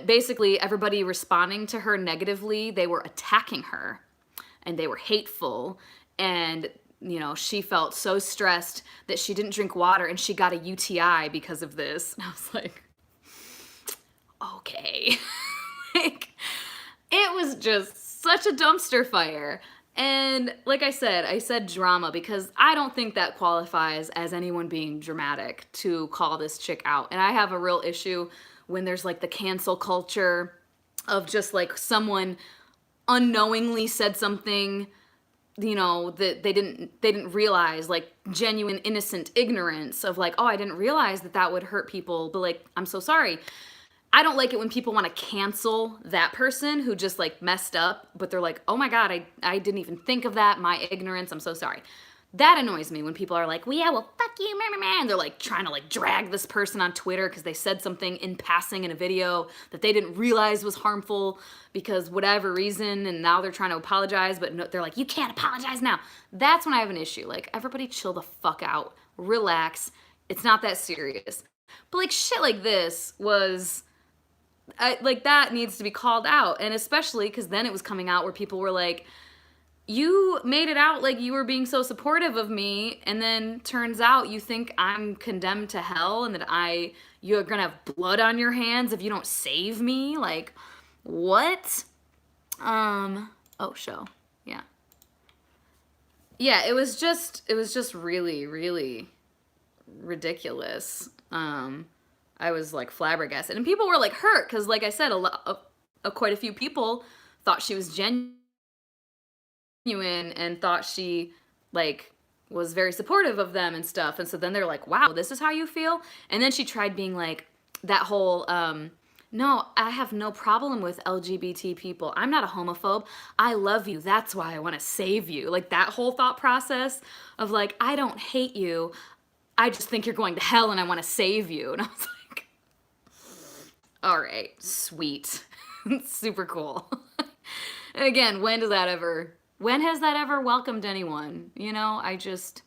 Basically everybody responding to her negatively, they were attacking her and they were hateful. And, you know, she felt so stressed that she didn't drink water and she got a UTI because of this. And I was like, okay. Like, it was just such a dumpster fire. And like I said drama because I don't think that qualifies as anyone being dramatic to call this chick out. And I have a real issue when there's like the cancel culture of just like someone unknowingly said something, you know, that they didn't realize, like genuine innocent ignorance of like, oh, I didn't realize that would hurt people, but like, I'm so sorry. I don't like it when people want to cancel that person who just like messed up, but they're like, oh my God, I didn't even think of that. My ignorance, I'm so sorry. That annoys me when people are like, well, yeah, well, fuck you, man. They're like trying to like drag this person on Twitter because they said something in passing in a video that they didn't realize was harmful because whatever reason, and now they're trying to apologize, but no, they're like, you can't apologize now. That's when I have an issue. Like, everybody chill the fuck out, relax. It's not that serious. But like shit like this was... like that needs to be called out, and especially because then it was coming out where people were like, you made it out like you were being so supportive of me, and then turns out you think I'm condemned to hell and that you're gonna have blood on your hands if you don't save me. Like, what? Yeah, Yeah, it was just really, really ridiculous. I was like flabbergasted, and people were like hurt because, like I said, quite a few people thought she was genuine and thought she like was very supportive of them and stuff. And so then they're like, "Wow, this is how you feel?" And then she tried being like that whole no, I have no problem with LGBT people. I'm not a homophobe. I love you. That's why I want to save you. Like that whole thought process of like, I don't hate you. I just think you're going to hell and I want to save you. And I was like, all right, sweet. Super cool. Again, when has that ever welcomed anyone? You know, I just,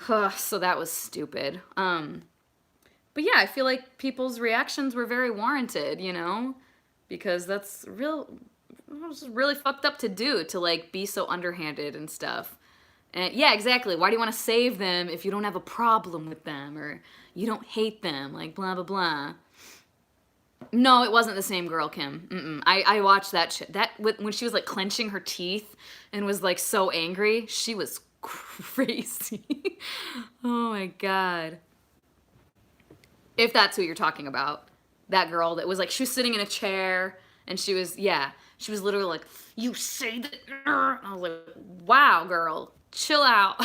so that was stupid. But yeah, I feel like people's reactions were very warranted, you know, because that's really fucked up to do, to like be so underhanded and stuff. And yeah, exactly. Why do you want to save them if you don't have a problem with them or you don't hate them? Like blah blah blah. No, it wasn't the same girl, Kim. I watched that shit. When she was like clenching her teeth and was like so angry, she was crazy. Oh my god. If that's who you're talking about, that girl that was like, she was sitting in a chair and she was literally like, you say that. I was like, wow, girl, chill out.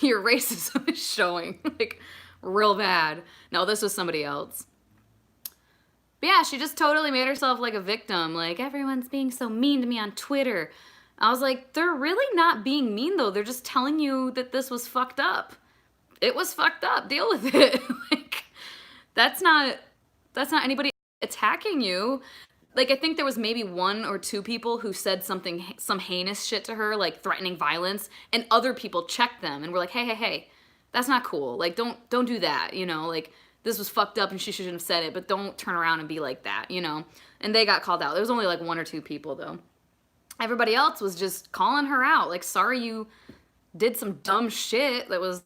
Your racism is showing like real bad. No, this was somebody else. But yeah, she just totally made herself like a victim. Like, everyone's being so mean to me on Twitter. I was like, they're really not being mean though. They're just telling you that this was fucked up. It was fucked up. Deal with it. Like, that's not anybody attacking you. Like, I think there was maybe 1 or 2 people who said some heinous shit to her, like threatening violence, and other people checked them and were like, hey, that's not cool. Like, don't do that, you know? Like, this was fucked up and she shouldn't have said it, but don't turn around and be like that, you know? And they got called out. There was only like 1 or 2 people, though. Everybody else was just calling her out. Like, sorry you did some dumb shit that was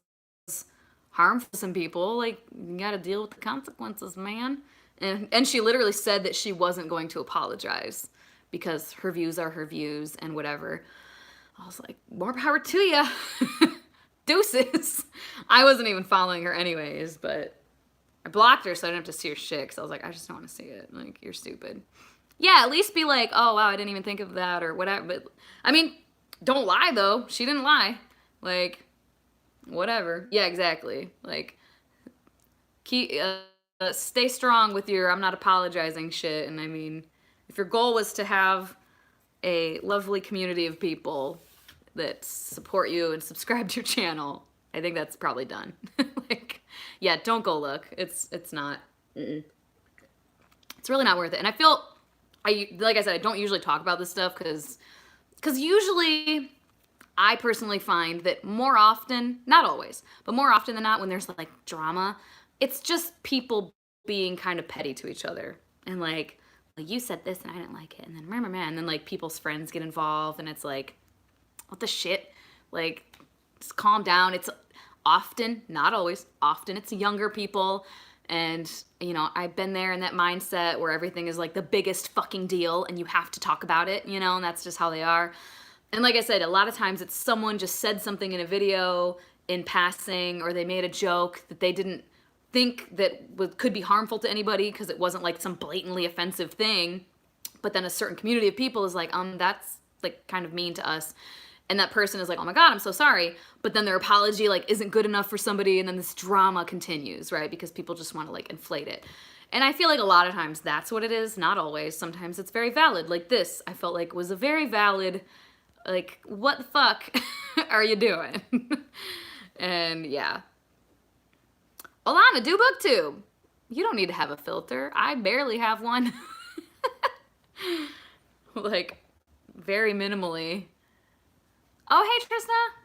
harmful to some people. Like, you gotta deal with the consequences, man. And she literally said that she wasn't going to apologize because her views are her views and whatever. I was like, more power to ya. Deuces. I wasn't even following her anyways, but I blocked her so I didn't have to see her shit because I was like, I just don't want to see it. Like, you're stupid. Yeah, at least be like, oh, wow, I didn't even think of that or whatever. But, I mean, don't lie, though. She didn't lie. Like, whatever. Yeah, exactly. Like, stay strong with your I'm not apologizing shit. And I mean, if your goal was to have a lovely community of people that support you and subscribe to your channel, I think that's probably done. Like, yeah, don't go look. It's not. It's really not worth it. And I feel, like I said, I don't usually talk about this stuff because usually I personally find that more often, not always, but more often than not, when there's like drama, it's just people being kind of petty to each other. And like, well, you said this and I didn't like it. And then, and then like people's friends get involved and it's like, what the shit? Like, just calm down. It's often, not always, often it's younger people. And, you know, I've been there in that mindset where everything is like the biggest fucking deal and you have to talk about it, you know, and that's just how they are. And like I said, a lot of times it's someone just said something in a video in passing or they made a joke that they didn't think that could be harmful to anybody because it wasn't like some blatantly offensive thing. But then a certain community of people is like, that's like kind of mean to us. And that person is like, oh my God, I'm so sorry. But then their apology like isn't good enough for somebody. And then this drama continues, right? Because people just want to like inflate it. And I feel like a lot of times that's what it is. Not always. Sometimes it's very valid. Like this, I felt like was a very valid, like, what the fuck are you doing? And yeah. Alana, do booktube. You don't need to have a filter. I barely have one. Like, very minimally. Oh, hey, Trista.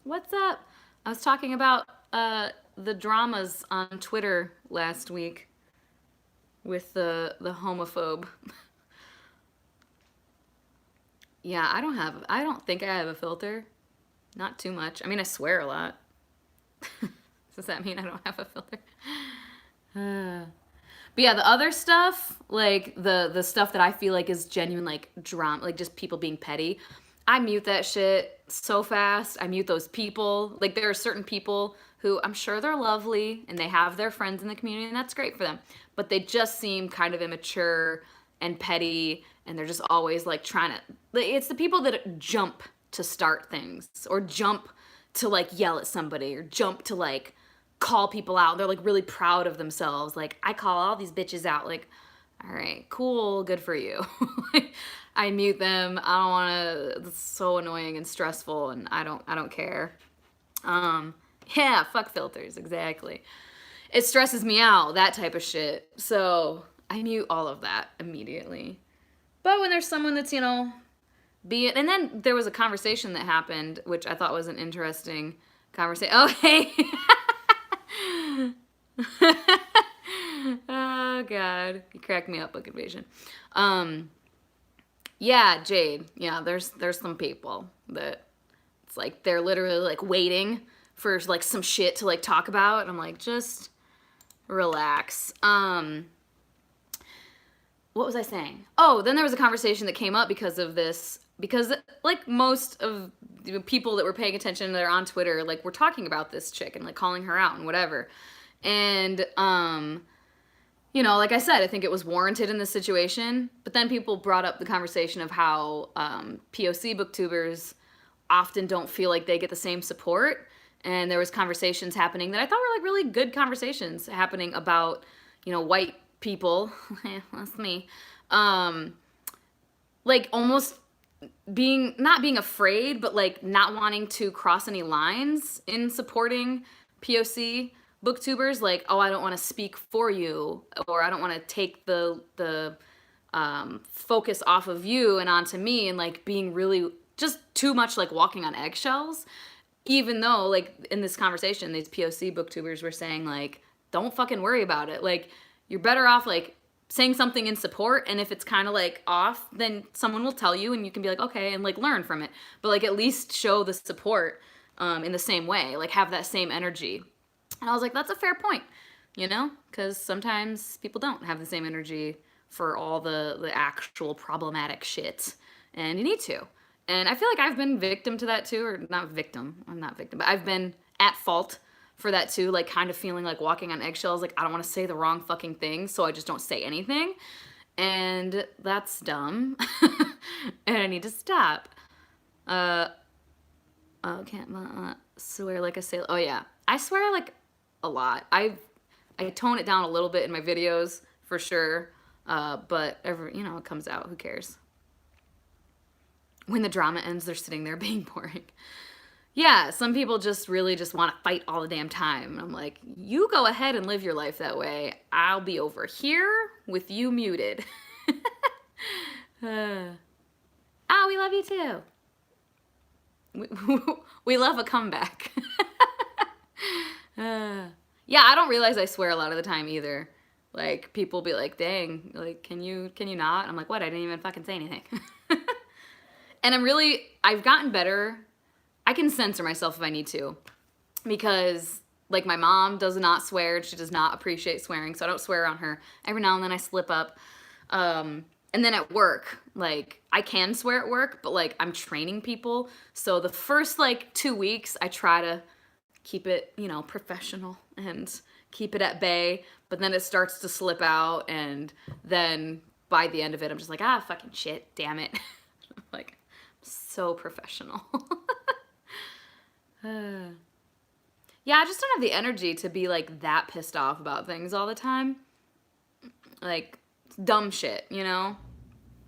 What's up? I was talking about the dramas on Twitter last week with the homophobe. Yeah, I don't think I have a filter. Not too much. I mean, I swear a lot. Does that mean I don't have a filter? But yeah, the other stuff, like the stuff that I feel like is genuine, like drama, like just people being petty, I mute that shit so fast. I mute those people. Like, there are certain people who I'm sure they're lovely and they have their friends in the community and that's great for them. But they just seem kind of immature and petty and they're just always like trying to. It's the people that jump to start things or jump to like yell at somebody or jump to like call people out. They're like really proud of themselves. Like, I call all these bitches out. Like, all right, cool, good for you. I mute them. I don't want to. It's so annoying and stressful, and I don't care. Yeah, fuck filters, exactly. It stresses me out, that type of shit. So I mute all of that immediately. But when there's someone that's, being, and then there was a conversation that happened, which I thought was an interesting conversation. Oh, hey. Oh, God. You cracked me up, Book Invasion. Yeah, Jade. Yeah, there's some people that it's like they're literally like waiting for like some shit to like talk about. And I'm like, just relax. What was I saying? Oh, then there was a conversation that came up because of this. Because like most of the people that were paying attention that are on Twitter, like we're talking about this chick and like calling her out and whatever. And like I said, I think it was warranted in this situation. But then people brought up the conversation of how POC booktubers often don't feel like they get the same support. And there was conversations happening that I thought were like really good conversations happening about, white people. That's me. Like almost not being afraid, but like not wanting to cross any lines in supporting POC booktubers. Like, oh, I don't want to speak for you, or I don't want to take the focus off of you and onto me, and like being really just too much like walking on eggshells. Even though like in this conversation, these POC booktubers were saying like, don't fucking worry about it. Like, you're better off like saying something in support, and if it's kind of like off, then someone will tell you and you can be like, okay, and like learn from it. But like at least show the support in the same way, like have that same energy. And I was like, that's a fair point, because sometimes people don't have the same energy for all the actual problematic shit, and you need to. And I feel like I've been victim to that too, or not victim, I'm not victim, but I've been at fault for that too, like kind of feeling like walking on eggshells, like I don't want to say the wrong fucking thing, so I just don't say anything. And that's dumb. And I need to stop. Can't swear like a sailor. Oh yeah, I swear like a lot. I tone it down a little bit in my videos for sure, but it comes out. Who cares? When the drama ends, they're sitting there being boring. Yeah, some people just really just want to fight all the damn time. And I'm like, you go ahead and live your life that way. I'll be over here with you muted. Oh, we love you too. We love a comeback. Yeah, I don't realize I swear a lot of the time either. Like, people be like, dang, like, can you not? I'm like, what? I didn't even fucking say anything. And I've gotten better. I can censor myself if I need to, because like my mom does not swear. She does not appreciate swearing, so I don't swear on her. Every now and then I slip up. And then at work, like I can swear at work, but like I'm training people. So the first like 2 weeks I try to keep it, professional and keep it at bay, but then it starts to slip out, and then by the end of it I'm just like, fucking shit, damn it. Like, so professional. Yeah, I just don't have the energy to be like that pissed off about things all the time. Like dumb shit,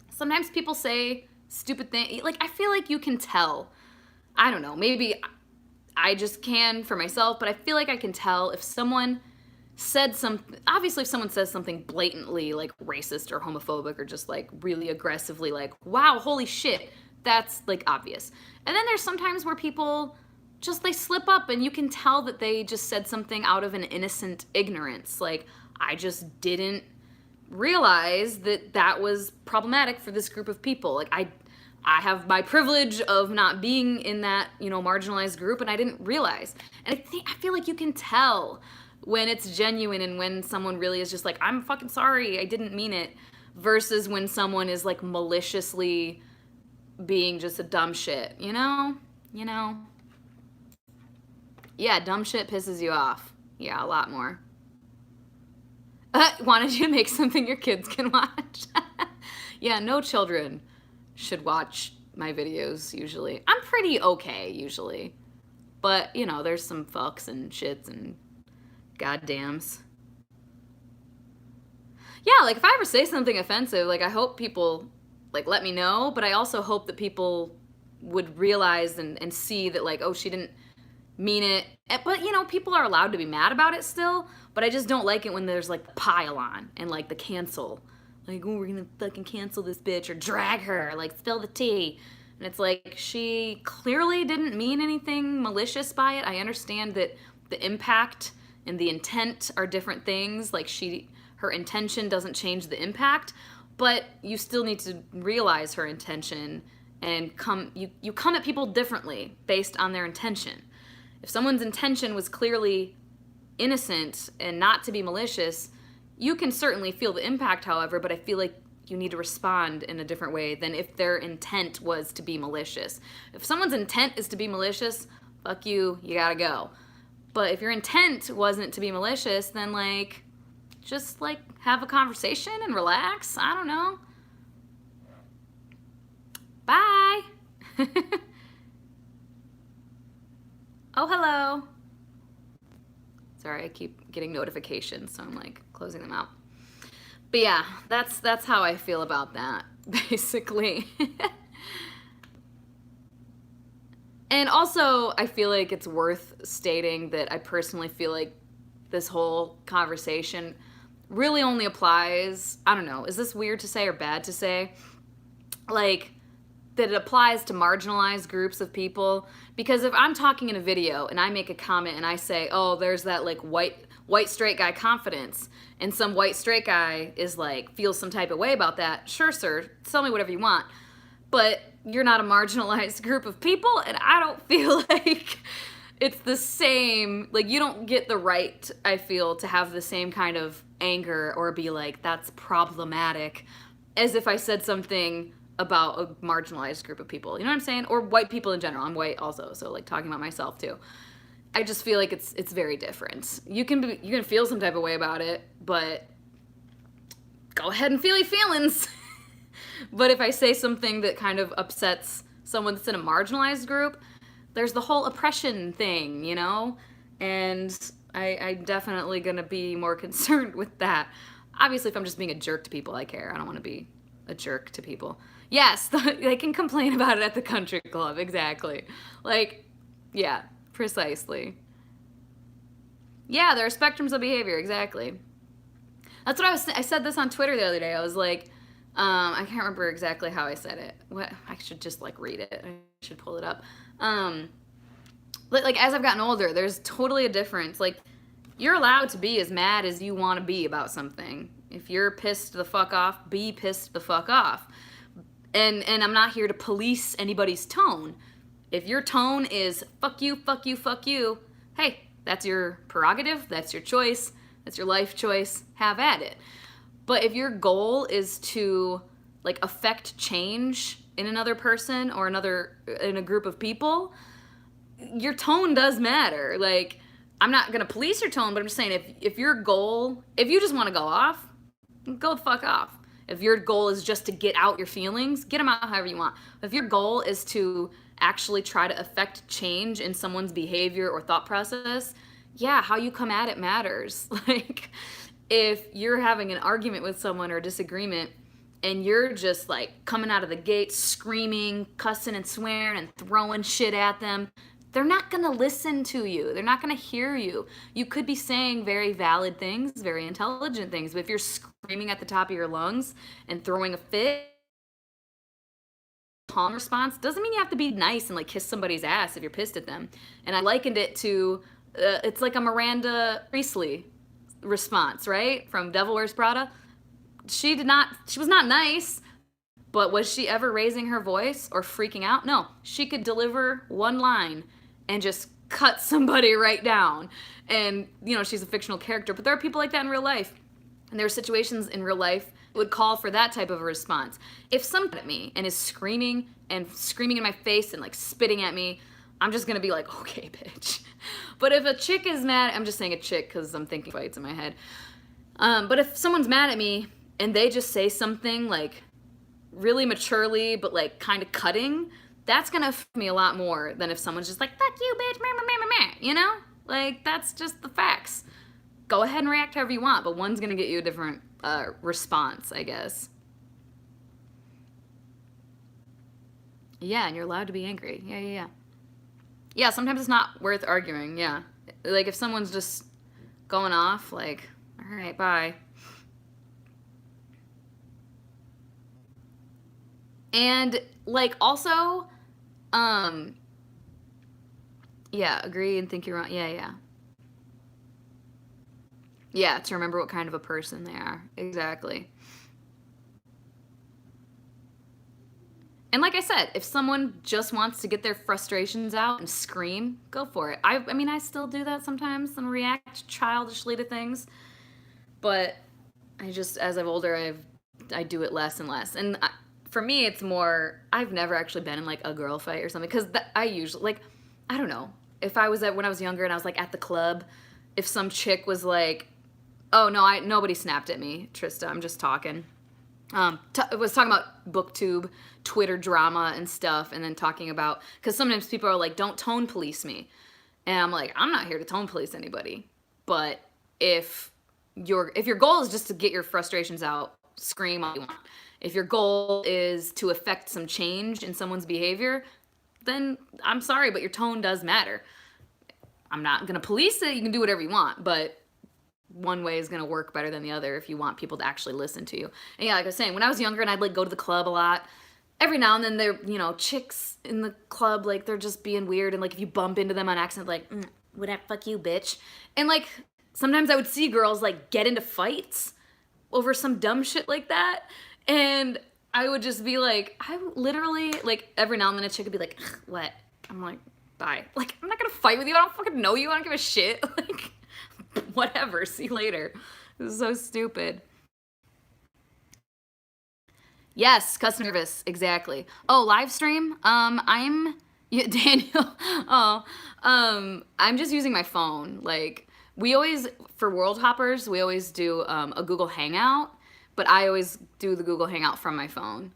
Sometimes people say stupid things. Like I feel like you can tell. I don't know, maybe I just can for myself, but I feel like I can tell if someone said something. Obviously if someone says something blatantly like racist or homophobic or just like really aggressively like, wow, holy shit, that's like obvious. And then there's sometimes where people just they slip up and you can tell that they just said something out of an innocent ignorance. Like, I just didn't realize that was problematic for this group of people. Like, I have my privilege of not being in that, marginalized group, and I didn't realize. And I feel like you can tell when it's genuine and when someone really is just like, I'm fucking sorry, I didn't mean it, versus when someone is like maliciously being just a dumb shit, you know? You know? Yeah, dumb shit pisses you off. Yeah, a lot more. Wanted you to make something your kids can watch. Yeah, no children should watch my videos usually. I'm pretty okay usually. But, you know, there's some fucks and shits and goddams. Yeah, like if I ever say something offensive, like I hope people like let me know, but I also hope that people would realize and see that like, oh, she didn't mean it. But, you know, people are allowed to be mad about it still, but I just don't like it when there's like the pile on and like the cancel. Like, oh, we're gonna fucking cancel this bitch or drag her, like spill the tea. And it's like, she clearly didn't mean anything malicious by it. I understand that the impact and the intent are different things. Like her intention doesn't change the impact, but you still need to realize her intention and you come at people differently based on their intention. If someone's intention was clearly innocent and not to be malicious, you can certainly feel the impact, however, but I feel like you need to respond in a different way than if their intent was to be malicious. If someone's intent is to be malicious, fuck you, you gotta go. But if your intent wasn't to be malicious, then like, just like have a conversation and relax. I don't know. Bye. Oh, hello. Sorry, I keep getting notifications, so I'm like closing them out. But yeah, that's how I feel about that, basically. And also, I feel like it's worth stating that I personally feel like this whole conversation really only applies, I don't know, is this weird to say or bad to say? Like, that it applies to marginalized groups of people. Because if I'm talking in a video and I make a comment and I say, oh, there's that like white straight guy confidence, and some white straight guy is like, feels some type of way about that, sure, sir, tell me whatever you want. But you're not a marginalized group of people, and I don't feel like it's the same, like you don't get the right, I feel, to have the same kind of anger or be like, that's problematic, as if I said something about a marginalized group of people. You know what I'm saying? Or white people in general. I'm white also, so like talking about myself too. I just feel like it's very different. You can feel some type of way about it, but go ahead and feel your feelings. But if I say something that kind of upsets someone that's in a marginalized group, there's the whole oppression thing, you know? And I'm definitely gonna be more concerned with that. Obviously, if I'm just being a jerk to people, I care. I don't want to be a jerk to people. Yes, they can complain about it at the country club, exactly. Like, yeah, precisely. Yeah, there are spectrums of behavior, exactly. That's what I said this on Twitter the other day. I was like, I can't remember exactly how I said it. I should just like read it. I should pull it up. Like as I've gotten older, there's totally a difference. Like, you're allowed to be as mad as you want to be about something. If you're pissed the fuck off, be pissed the fuck off. And I'm not here to police anybody's tone. If your tone is fuck you, fuck you, fuck you, hey, that's your prerogative, that's your choice, that's your life choice, have at it. But if your goal is to like affect change in another person or in a group of people, your tone does matter. Like, I'm not gonna police your tone, but I'm just saying if your goal, if you just want to go off, go the fuck off. If your goal is just to get out your feelings, get them out however you want. If your goal is to actually try to affect change in someone's behavior or thought process, yeah, how you come at it matters. Like, if you're having an argument with someone or a disagreement and you're just like coming out of the gate screaming, cussing and swearing and throwing shit at them, they're not gonna listen to you. They're not gonna hear you. You could be saying very valid things, very intelligent things, but if you're screaming at the top of your lungs and throwing a fit, calm response doesn't mean you have to be nice and like kiss somebody's ass if you're pissed at them. And I likened it to, it's like a Miranda Priestley response, right? From Devil Wears Prada. She was not nice, but was she ever raising her voice or freaking out? No, she could deliver one line and just cut somebody right down. And, you know, she's a fictional character, but there are people like that in real life. And there are situations in real life that would call for that type of a response. If someone at me and is screaming in my face and like spitting at me, I'm just gonna be like, okay, bitch. But if a chick is mad, I'm just saying a chick because I'm thinking fights in my head. But if someone's mad at me and they just say something like really maturely but like kind of cutting, that's gonna affect me a lot more than if someone's just like, fuck you, bitch, meh, meh, meh, meh, meh. You know? Like, that's just the facts. Go ahead and react however you want, but one's gonna get you a different response, I guess. Yeah, and you're allowed to be angry. Yeah. Yeah, sometimes it's not worth arguing, yeah. Like, if someone's just going off, like, all right, bye. And, like, also, yeah, agree and think you're wrong. Yeah. Yeah, to remember what kind of a person they are. Exactly. And like I said, if someone just wants to get their frustrations out and scream, go for it. I mean, I still do that sometimes and react childishly to things. But I just, as I've older, I do it less and less. And for me, it's more, I've never actually been in like a girl fight or something. Because I usually, like, I don't know. If I was when I was younger and I was like at the club, if some chick was like, oh no, nobody snapped at me, Trista, I'm just talking. Was talking about booktube, Twitter drama and stuff, and then talking about, because sometimes people are like, don't tone police me. And I'm like, I'm not here to tone police anybody. But if your goal is just to get your frustrations out, scream all you want. If your goal is to affect some change in someone's behavior, then I'm sorry, but your tone does matter. I'm not going to police it. You can do whatever you want, but one way is going to work better than the other if you want people to actually listen to you. And yeah, like I was saying, when I was younger and I'd like go to the club a lot, every now and then there, chicks in the club, like they're just being weird. And like if you bump into them on accident, like, would that fuck you, bitch? And like sometimes I would see girls like get into fights over some dumb shit like that. And I would just be like, I literally, like every now and then a chick would be like, what? I'm like, bye. Like, I'm not going to fight with you. I don't fucking know you. I don't give a shit. Like, whatever, see you later. This is so stupid. Yes, customer service, exactly. Oh, live stream. Daniel. I'm just using my phone. Like, we always, for World Hoppers, we always do a Google Hangout, but I always do the Google Hangout from my phone.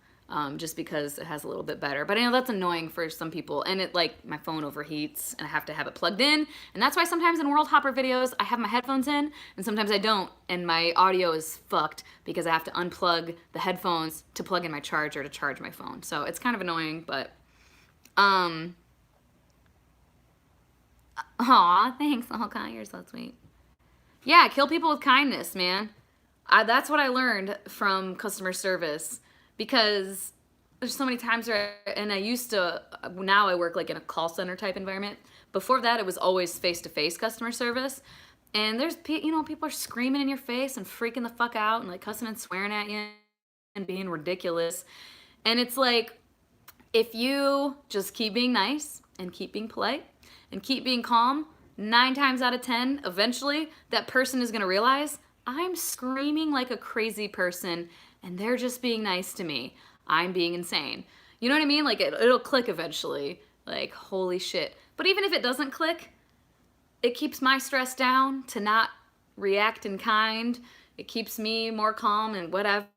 Just because it has a little bit better. But I know that's annoying for some people, and it, like, my phone overheats, and I have to have it plugged in, and that's why sometimes in World Hopper videos, I have my headphones in, and sometimes I don't, and my audio is fucked because I have to unplug the headphones to plug in my charger to charge my phone. So it's kind of annoying, but, aw, thanks, Holka, you're so sweet. Yeah, kill people with kindness, man. That's what I learned from customer service. Because there's so many times where, and I used to, now I work like in a call center type environment. Before that, it was always face-to-face customer service. And there's, people are screaming in your face and freaking the fuck out and like cussing and swearing at you and being ridiculous. And it's like, if you just keep being nice and keep being polite and keep being calm, 9 times out of 10, eventually that person is gonna realize, I'm screaming like a crazy person and they're just being nice to me. I'm being insane. You know what I mean? Like, it'll click eventually. Like, holy shit. But even if it doesn't click, it keeps my stress down to not react in kind. It keeps me more calm and whatever.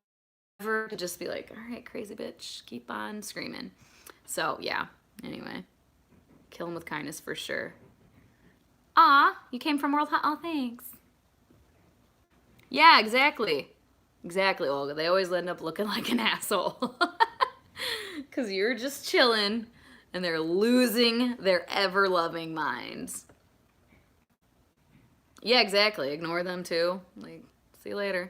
To just be like, all right, crazy bitch, keep on screaming. So, yeah. Anyway. Kill him with kindness for sure. Aw, you came from World Hot. Oh, thanks. Yeah, exactly. Exactly, Olga. They always end up looking like an asshole. Because you're just chilling and they're losing their ever-loving minds. Yeah, exactly. Ignore them too. Like, see you later.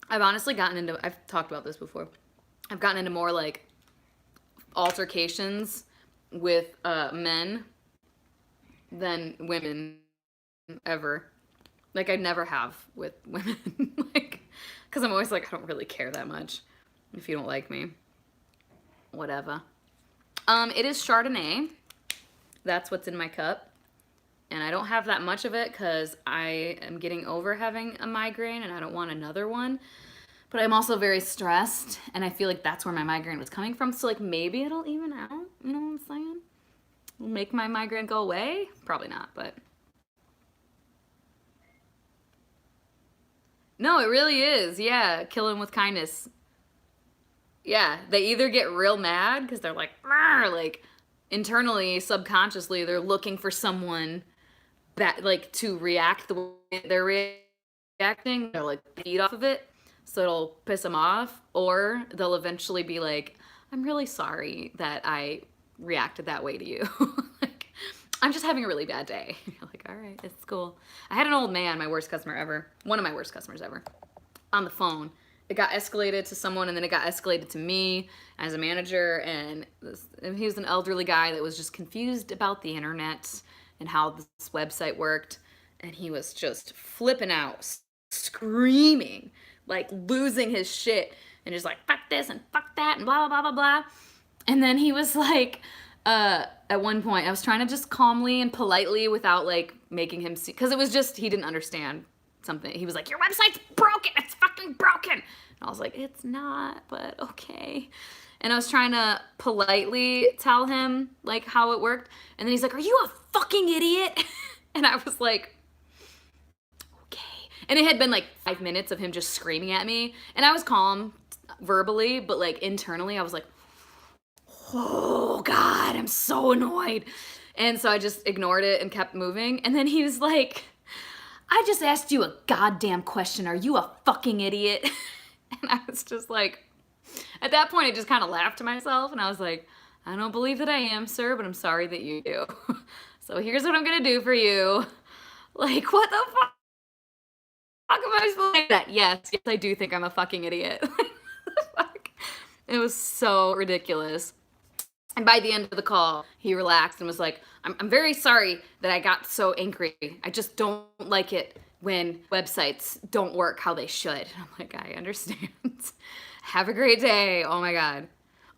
I've honestly I've talked about this before. I've gotten into more like altercations with men than women ever. Like, I never have with women. Like, because I'm always like, I don't really care that much if you don't like me. Whatever. It is Chardonnay. That's what's in my cup. And I don't have that much of it because I am getting over having a migraine and I don't want another one. But I'm also very stressed, and I feel like that's where my migraine was coming from. So, like, maybe it'll even out. You know what I'm saying? Will make my migraine go away? Probably not, but. No, it really is. Yeah, kill him with kindness. Yeah, they either get real mad because they're like internally, subconsciously, they're looking for someone that, like, to react the way they're reacting. They're like, feed off of it, so it'll piss them off, or they'll eventually be like, I'm really sorry that I reacted that way to you. Like, I'm just having a really bad day. You're like, all right, it's cool. I had an old man, my worst customer ever, one of my worst customers ever, on the phone. It got escalated to someone, and then it got escalated to me as a manager, and he was an elderly guy that was just confused about the internet and how this website worked, and he was just flipping out, screaming, like losing his shit, and just like, fuck this and fuck that and blah, blah, blah, blah, blah. And then he was like, at one point, I was trying to just calmly and politely without like making him see, because it was just, he didn't understand something. He was like, your website's broken, it's fucking broken. And I was like, it's not, but okay. And I was trying to politely tell him like how it worked. And then he's like, are you a fucking idiot? And I was like, okay. And it had been like 5 minutes of him just screaming at me. And I was calm verbally, but like internally I was like, oh God, I'm so annoyed. And so I just ignored it and kept moving. And then he was like, I just asked you a goddamn question. Are you a fucking idiot? And I was just like, at that point, I just kind of laughed to myself. And I was like, I don't believe that I am, sir, but I'm sorry that you do. So here's what I'm going to do for you. Like, what the fuck am I supposed to say that? Yes, I do think I'm a fucking idiot. Fuck. It was so ridiculous. And by the end of the call, he relaxed and was like, I'm very sorry that I got so angry. I just don't like it when websites don't work how they should. And I'm like, I understand. Have a great day. Oh my God.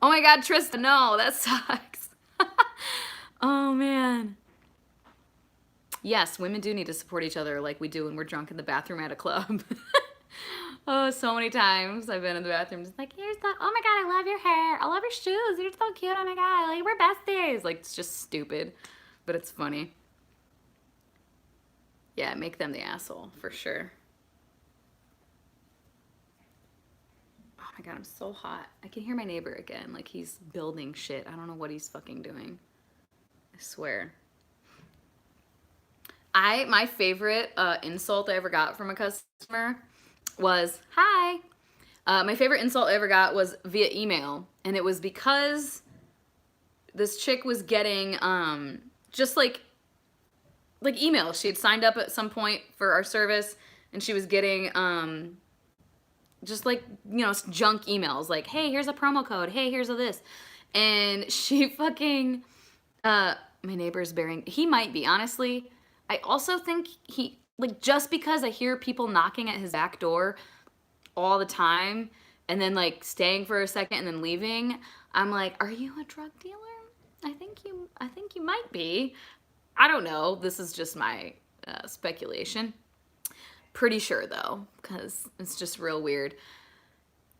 Oh my God, Tristan, no, that sucks. Oh man. Yes, women do need to support each other like we do when we're drunk in the bathroom at a club. Oh, so many times I've been in the bathroom just like, here's the, oh my God, I love your hair. I love your shoes. You're so cute. Oh my God, like, we're besties. Like, it's just stupid, but it's funny. Yeah, make them the asshole, for sure. Oh my God, I'm so hot. I can hear my neighbor again. Like, he's building shit. I don't know what he's fucking doing. I swear. My favorite insult I ever got from a customer was, hi. My favorite insult I ever got was via email. And it was because this chick was getting just like emails. She had signed up at some point for our service, and she was getting just like, you know, junk emails like, hey, here's a promo code. Hey, here's a this. And she fucking, my neighbor's bearing, he might be, honestly. I also think he, like, just because I hear people knocking at his back door all the time and then like staying for a second and then leaving, I'm like, are you a drug dealer? I think you might be. I don't know. This is just my speculation. Pretty sure though, because it's just real weird.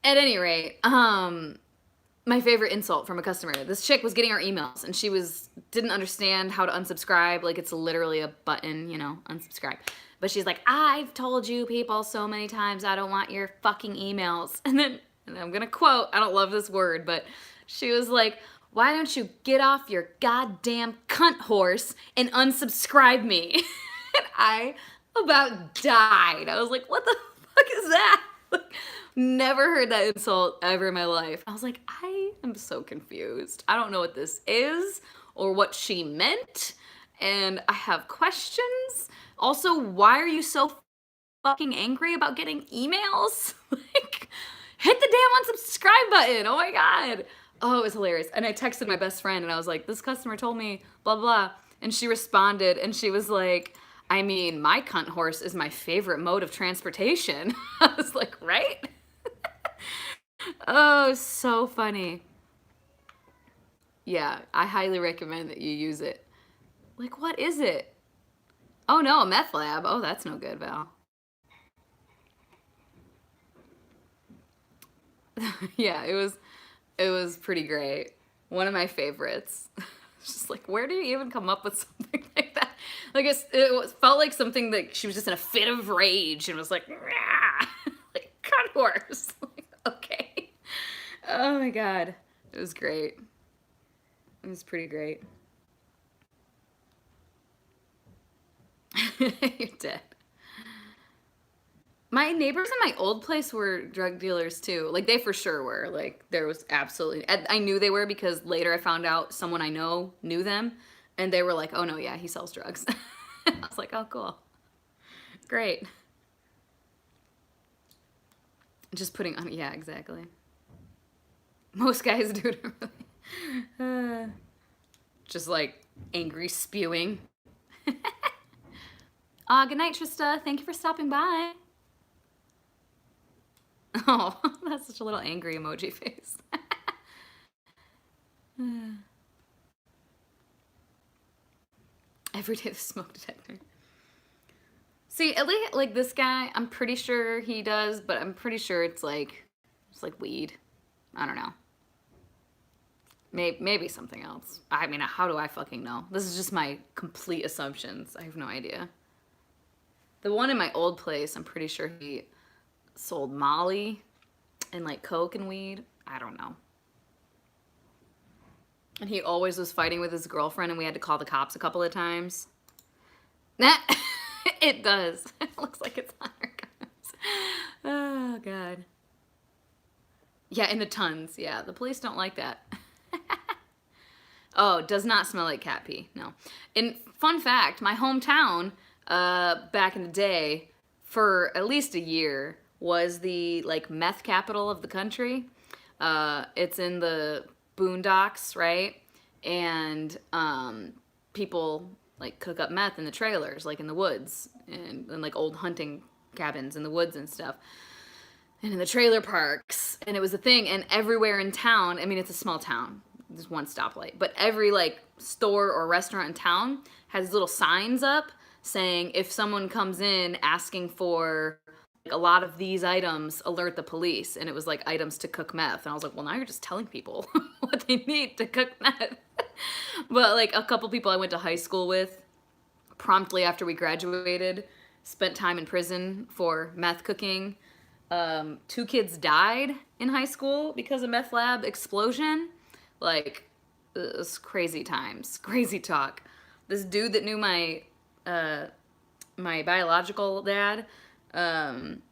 At any rate, my favorite insult from a customer. This chick was getting our emails and she didn't understand how to unsubscribe. Like, it's literally a button, you know, unsubscribe. But she's like, I've told you people so many times I don't want your fucking emails. And I'm gonna quote, I don't love this word, but she was like, why don't you get off your goddamn cunt horse and unsubscribe me? And I about died. I was like, what the fuck is that? Like, never heard that insult ever in my life. I was like, I am so confused. I don't know what this is or what she meant. And I have questions. Also, why are you so fucking angry about getting emails? Like, hit the damn unsubscribe button. Oh my God. Oh, it was hilarious. And I texted my best friend and I was like, this customer told me blah, blah. And she responded and she was like, I mean, my cunt horse is my favorite mode of transportation. I was like, right? Oh, so funny. Yeah, I highly recommend that you use it. Like, what is it? Oh no, a meth lab. Oh, that's no good, Val. Yeah, it was pretty great. One of my favorites. Just like, where do you even come up with something like that? Like felt like something that she was just in a fit of rage and was like, "Rah!" Like cut horse. Like, okay. Oh my god, it was great. It was pretty great. You're dead. My neighbors in my old place were drug dealers too. Like they for sure were. Like there was absolutely. I knew they were because later I found out someone I know knew them, and they were like, "Oh no, yeah, he sells drugs." I was like, "Oh, cool, great." Just putting on. Yeah, exactly. Most guys do it. Really. Just like angry spewing. Good night, Trista. Thank you for stopping by. Oh, that's such a little angry emoji face. Every day the smoke detector. See, at least like this guy, I'm pretty sure he does, but I'm pretty sure it's like weed. I don't know. Maybe something else. I mean, how do I fucking know? This is just my complete assumptions. I have no idea. The one in my old place, I'm pretty sure he sold Molly and like coke and weed. I don't know. And he always was fighting with his girlfriend, and we had to call the cops a couple of times. It does. It looks like it's on our guns. Oh, God. Yeah, in the tons. Yeah, the police don't like that. Oh, does not smell like cat pee. No. And fun fact, my hometown, back in the day, for at least a year, was the like meth capital of the country. It's in the boondocks, right? And people like cook up meth in the trailers, like in the woods, and like old hunting cabins in the woods and stuff, and in the trailer parks. And it was a thing. And everywhere in town, I mean, it's a small town. There's one stoplight, but every like store or restaurant in town has little signs up saying if someone comes in asking for like, a lot of these items, alert the police. And it was like items to cook meth. And I was like, well, now you're just telling people what they need to cook meth. But like a couple people I went to high school with, promptly after we graduated, spent time in prison for meth cooking. 2 kids died in high school because of meth lab explosion. Like, it was crazy times, crazy talk. This dude that knew my biological dad, I'm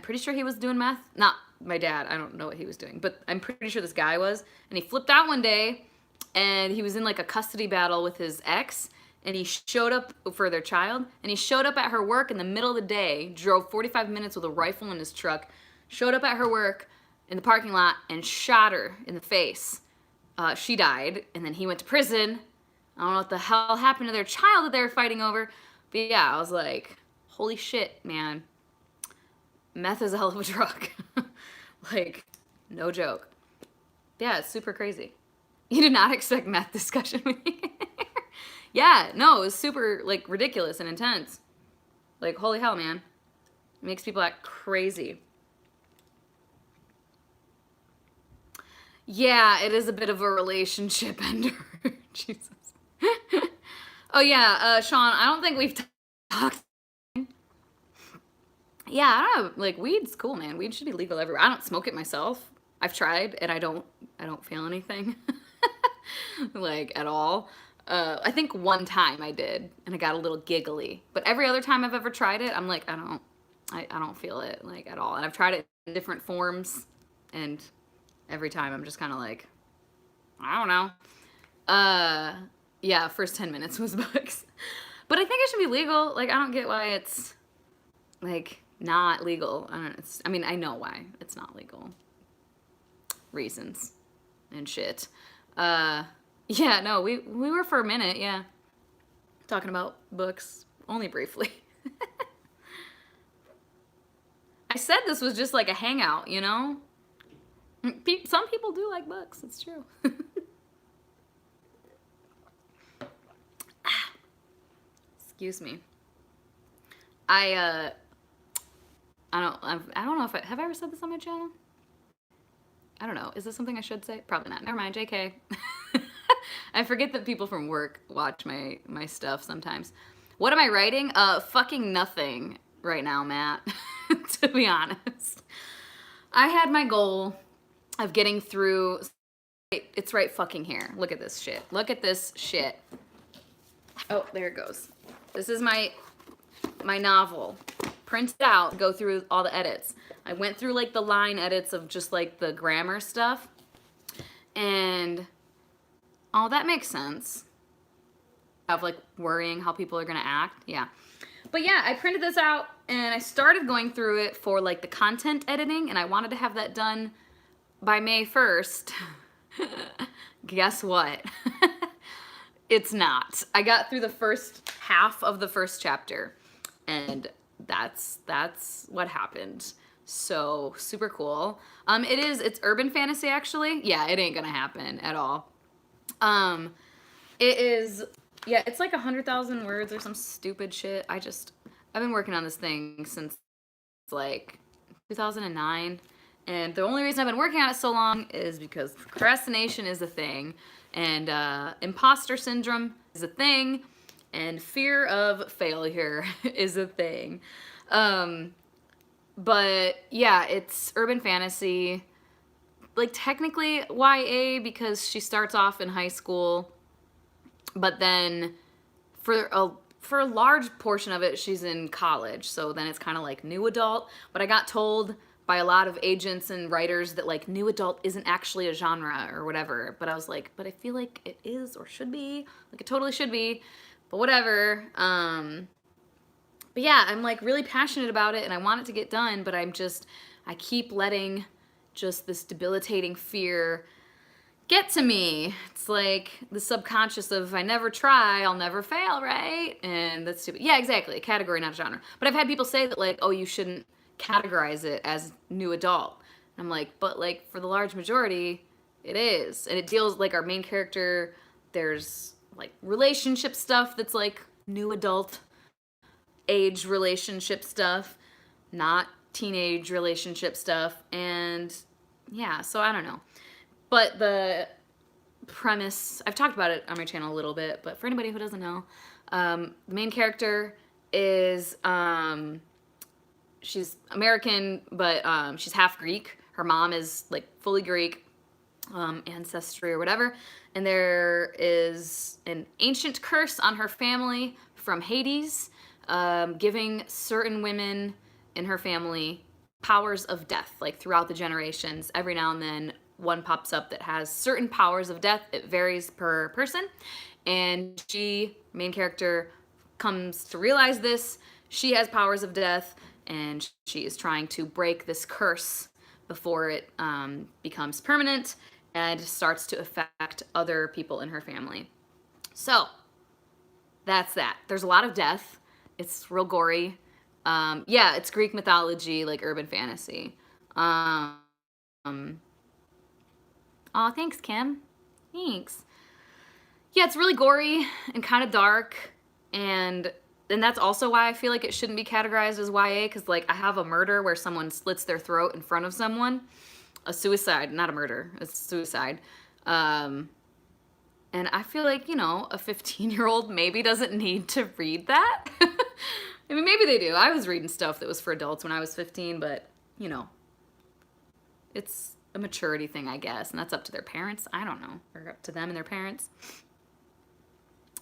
pretty sure he was doing meth. Not my dad, I don't know what he was doing, but I'm pretty sure this guy was. And he flipped out one day, and he was in like a custody battle with his ex, and he showed up for their child, and he showed up at her work in the middle of the day, drove 45 minutes with a rifle in his truck, showed up at her work in the parking lot, and shot her in the face. She died, and then he went to prison. I don't know what the hell happened to their child that they were fighting over. But yeah, I was like, holy shit, man. Meth is a hell of a drug. Like, no joke. Yeah, it's super crazy. You did not expect meth discussion with me. Yeah, no, it was super, like, ridiculous and intense. Like, holy hell, man. It makes people act crazy. Yeah, it is a bit of a relationship ender. Jesus. Oh, yeah, Sean, I don't think we've talked. Yeah, I don't know. Like, weed's cool, man. Weed should be legal everywhere. I don't smoke it myself. I've tried, and I don't feel anything. Like, at all. I think one time I did, and I got a little giggly. But every other time I've ever tried it, I'm like, I don't feel it, like, at all. And I've tried it in different forms, and every time I'm just kind of like, I don't know. Yeah, first 10 minutes was bugs. But I think it should be legal. Like, I don't get why it's, like, not legal. I mean, I know why it's not legal. Reasons and shit. Yeah, no, we were for a minute, yeah. Talking about books, only briefly. I said this was just like a hangout, you know? Some people do like books, it's true. Excuse me. I I don't know if have I ever said this on my channel? I don't know. Is this something I should say? Probably not. Never mind. JK. I forget that people from work watch my stuff sometimes. What am I writing? Fucking nothing right now, Matt. To be honest. I had my goal of getting through. It's right fucking here. Look at this shit. Look at this shit. Oh, there it goes. This is my novel. Print it out, go through all the edits. I went through like the line edits of just like the grammar stuff. And oh, that makes sense. Of like worrying how people are gonna act. Yeah. But yeah, I printed this out and I started going through it for like the content editing, and I wanted to have that done by May 1st. Guess what? It's not. I got through the first half of the first chapter, and that's what happened. So super cool. It's urban fantasy actually. Yeah, it ain't gonna happen at all. It is, yeah, it's like 100,000 words or some stupid shit. I've been working on this thing since like 2009. And the only reason I've been working on it so long is because procrastination is a thing, and imposter syndrome is a thing, and fear of failure is a thing. But yeah, it's urban fantasy, like technically YA because she starts off in high school, but then for a large portion of it, she's in college. So then it's kind of like new adult. But I got told by a lot of agents and writers that like new adult isn't actually a genre or whatever. But I was like, but I feel like it is or should be. Like it totally should be. But whatever. But yeah, I'm like really passionate about it and I want it to get done, but I keep letting just this debilitating fear get to me. It's like the subconscious of if I never try, I'll never fail, right? And that's stupid. Yeah, exactly. A category, not a genre. But I've had people say that like, oh, you shouldn't categorize it as new adult. And I'm like, but like for the large majority, it is. And it deals like our main character, there's like relationship stuff that's like new adult age relationship stuff, not teenage relationship stuff. And yeah, so I don't know. But the premise, I've talked about it on my channel a little bit, but for anybody who doesn't know, the main character is, she's American, but she's half Greek. Her mom is like fully Greek ancestry or whatever. And there is an ancient curse on her family from Hades, giving certain women in her family powers of death, like throughout the generations. Every now and then one pops up that has certain powers of death. It varies per person. And she, main character, comes to realize this. She has powers of death, and she is trying to break this curse before it becomes permanent and starts to affect other people in her family. So that's that. There's a lot of death. It's real gory. Yeah, it's Greek mythology, like urban fantasy. Aw, thanks, Kim. Thanks. Yeah, it's really gory and kind of dark, and that's also why I feel like it shouldn't be categorized as YA, because like I have a murder where someone slits their throat in front of someone. A suicide, not a murder, it's suicide. And I feel like, you know, a 15-year-old maybe doesn't need to read that. I mean, maybe they do. I was reading stuff that was for adults when I was 15, but, you know, it's a maturity thing, I guess, and that's up to their parents. I don't know, or up to them and their parents.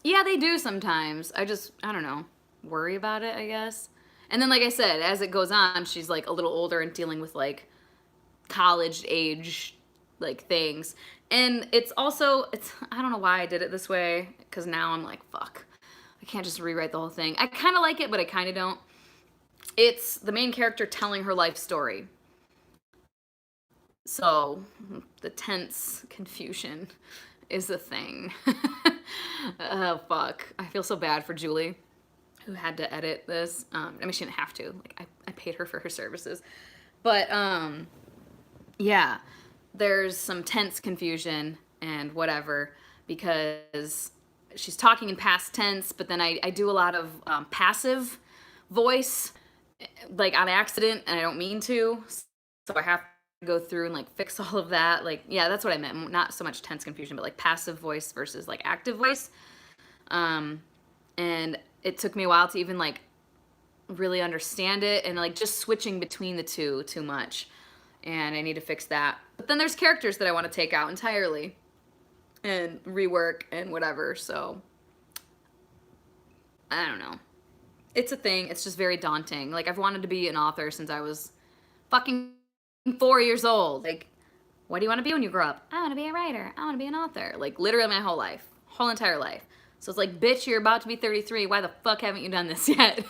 Yeah, they do sometimes. I don't know, worry about it, I guess. And then, like I said, as it goes on, she's like a little older and dealing with like college age like things. And it's also, I don't know why I did it this way, because now I'm like, fuck, I can't just rewrite the whole thing. I kind of like it, but I kind of don't. It's the main character telling her life story. So the tense confusion is a thing. Oh, fuck. I feel so bad for Julie, who had to edit this. I mean, she didn't have to. Like, I paid her for her services. But, yeah, there's some tense confusion and whatever, because she's talking in past tense, but then I do a lot of passive voice like on accident and I don't mean to. So I have to go through and like fix all of that. Like, yeah, that's what I meant. Not so much tense confusion, but like passive voice versus like active voice. And it took me a while to even like really understand it, and like just switching between the two too much. And I need to fix that. But then there's characters that I want to take out entirely and rework and whatever. So I don't know. It's a thing. It's just very daunting. Like, I've wanted to be an author since I was fucking 4 years old. Like, what do you want to be when you grow up? I want to be a writer. I want to be an author. Like, literally my whole life. Whole entire life. So it's like, bitch, you're about to be 33. Why the fuck haven't you done this yet?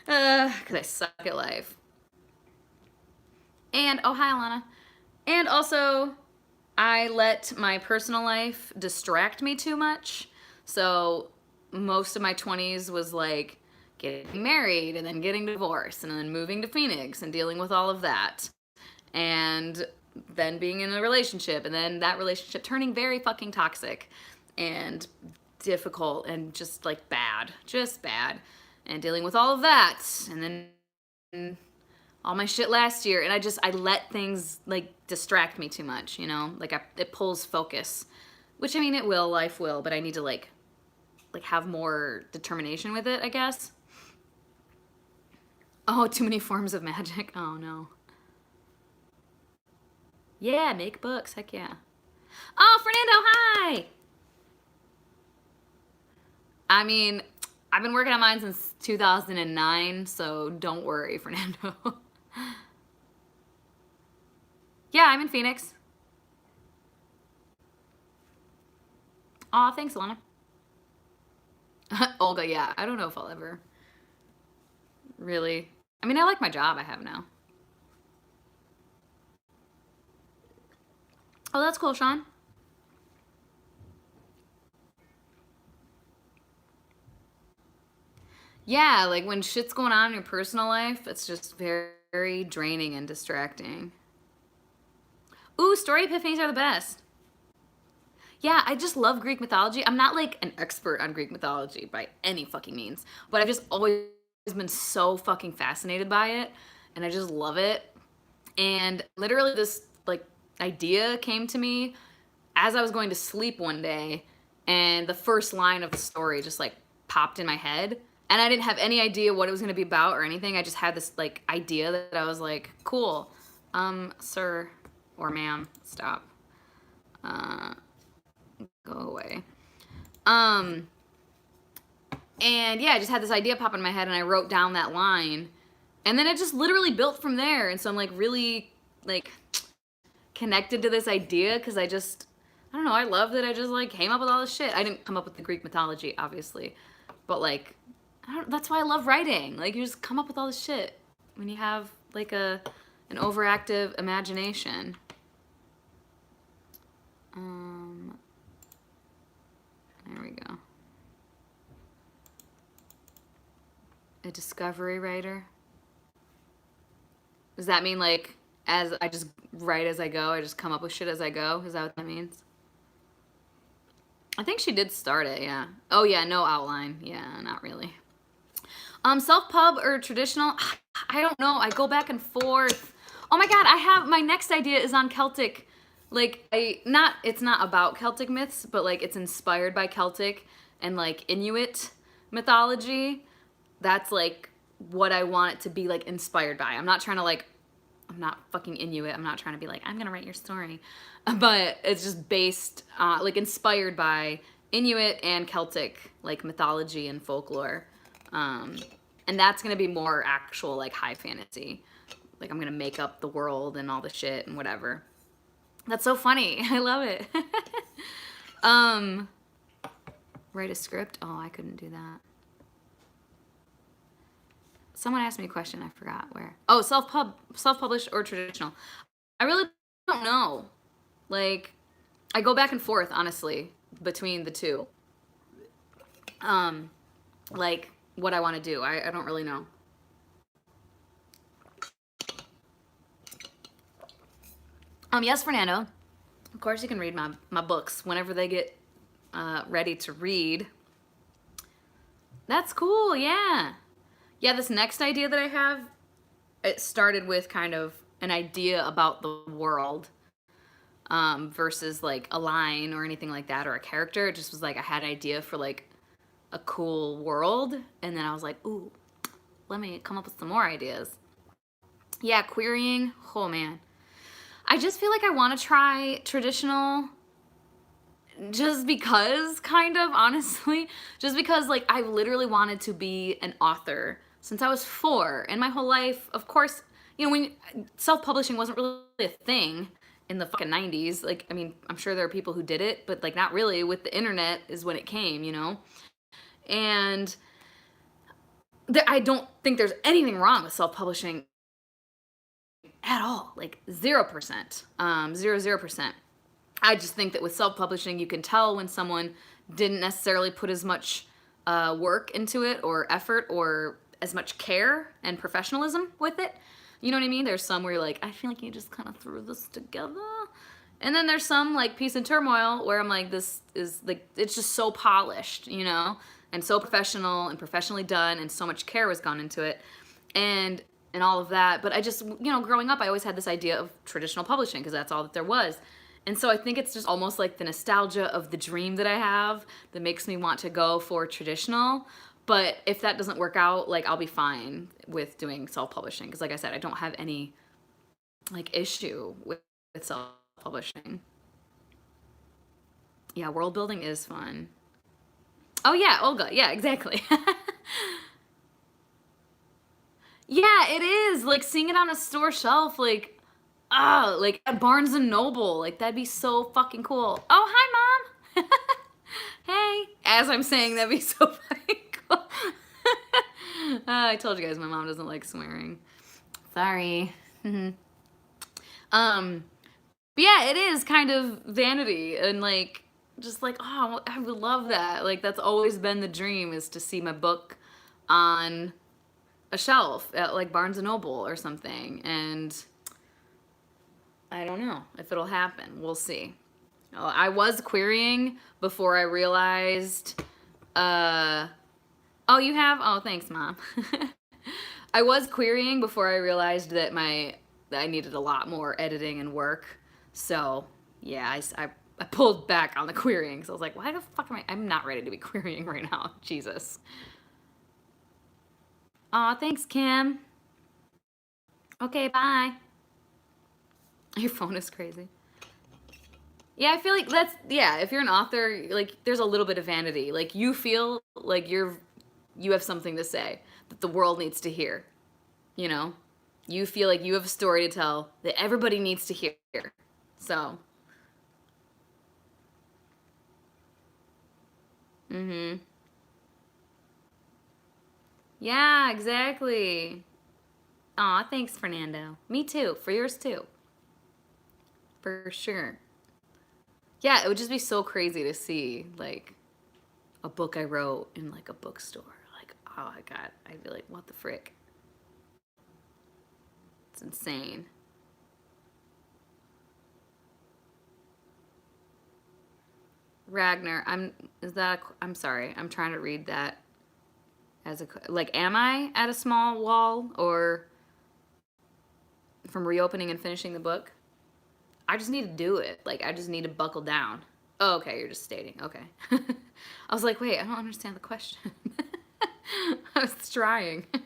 Because I suck at life. And, oh, hi, Alana. And also, I let my personal life distract me too much. So most of my 20s was like getting married and then getting divorced and then moving to Phoenix and dealing with all of that. And then being in a relationship and then that relationship turning very fucking toxic and difficult and just like bad. Just bad. And dealing with all of that. And then all my shit last year, and I let things like distract me too much, you know? Like it pulls focus, which I mean it will, life will, but I need to like have more determination with it, I guess. Oh, too many forms of magic. Oh no. Yeah, make books, heck yeah. Oh, Fernando, hi! I mean, I've been working on mine since 2009, so don't worry, Fernando. Yeah, I'm in Phoenix. Aw, thanks, Alana. Olga, yeah, I don't know if I'll ever really. I mean, I like my job I have now. Oh, that's cool, Sean. Yeah, like when shit's going on in your personal life, it's just very, very draining and distracting. Ooh, story epiphanies are the best. Yeah, I just love Greek mythology. I'm not like an expert on Greek mythology by any fucking means, but I've just always been so fucking fascinated by it, and I just love it. And literally this like idea came to me as I was going to sleep one day, and the first line of the story just like popped in my head, and I didn't have any idea what it was going to be about or anything. I just had this like idea that I was like, cool, sir or ma'am, stop, go away. And yeah, I just had this idea pop in my head, and I wrote down that line, and then it just literally built from there. And so I'm like really like connected to this idea because I don't know, I love that I just like came up with all this shit. I didn't come up with the Greek mythology, obviously, but like that's why I love writing. Like, you just come up with all this shit when you have like an overactive imagination. There we go. A discovery writer. Does that mean like as I just write as I go? I just come up with shit as I go? Is that what that means? I think she did start it, yeah. Oh yeah, no outline. Yeah, not really. Self-pub or traditional? I don't know. I go back and forth. Oh my god, my next idea is on Celtic. Like, it's not about Celtic myths, but like it's inspired by Celtic and like Inuit mythology. That's like what I want it to be like inspired by. I'm not fucking Inuit. I'm not trying to be like, I'm gonna write your story. But it's just based, like inspired by Inuit and Celtic like mythology and folklore. And that's gonna be more actual like high fantasy. Like, I'm gonna make up the world and all the shit and whatever. That's so funny. I love it. Write a script? Oh, I couldn't do that. Someone asked me a question. I forgot where. Oh, self-published or traditional? I really don't know. Like, I go back and forth, honestly, between the two. Like, what I want to do. I don't really know. Yes, Fernando. Of course you can read my books whenever they get ready to read. That's cool, yeah. Yeah, this next idea that I have, it started with kind of an idea about the world, versus like a line or anything like that or a character. It just was like I had an idea for like a cool world, and then I was like, ooh, let me come up with some more ideas. Yeah, querying. Oh man. I just feel like I want to try traditional just because, kind of, honestly. Just because, like, I've literally wanted to be an author since I was 4. And my whole life, of course, you know, when self-publishing wasn't really a thing in the fucking 90s. Like, I mean, I'm sure there are people who did it, but, like, not really. With the internet is when it came, you know? And I don't think there's anything wrong with self-publishing at all. Like, 0%. 0%. I just think that with self-publishing, you can tell when someone didn't necessarily put as much work into it or effort or as much care and professionalism with it. You know what I mean? There's some where you're like, I feel like you just kind of threw this together. And then there's some like Peace and Turmoil where I'm like, this is like, it's just so polished, you know, and so professional and professionally done, and so much care was gone into it. And all of that. But I just, you know, growing up, I always had this idea of traditional publishing because that's all that there was. And so I think it's just almost like the nostalgia of the dream that I have that makes me want to go for traditional. But if that doesn't work out, like, I'll be fine with doing self-publishing. Because like I said, I don't have any, like, issue with self-publishing. Yeah, world building is fun. Oh yeah, Olga. Yeah, exactly. Yeah, it is. Like, seeing it on a store shelf, like, oh, like at Barnes and Noble, like that'd be so fucking cool. Oh, hi, mom. Hey, as I'm saying, that'd be so fucking cool. I told you guys my mom doesn't like swearing. Sorry. um, but yeah, it is kind of vanity and like just like, oh, I would love that. Like that's always been the dream, is to see my book on a shelf at like Barnes and Noble or something. And I don't know if it'll happen. We'll see. I was querying before I realized. Oh, you have? Oh, thanks, Mom. I was querying before I realized that I needed a lot more editing and work. So yeah, I pulled back on the querying. So I was like, why the fuck am I'm not ready to be querying right now. Jesus. Aw, thanks, Kim. Okay, bye. Your phone is crazy. Yeah, I feel like that's, yeah, if you're an author, like there's a little bit of vanity. Like you feel like you have something to say that the world needs to hear, you know? You feel like you have a story to tell that everybody needs to hear. So, mhm. Yeah, exactly. Aw, thanks, Fernando. Me too. For yours too. For sure. Yeah, it would just be so crazy to see like a book I wrote in like a bookstore. Like, oh my god, I'd be like, what the frick? It's insane. Ragnar, I'm sorry. I'm trying to read that as a, like, am I at a small wall or from reopening and finishing the book? I just need to do it. Like, I just need to buckle down. Oh, okay, you're just stating. Okay. I was like, wait, I don't understand the question. I was trying. I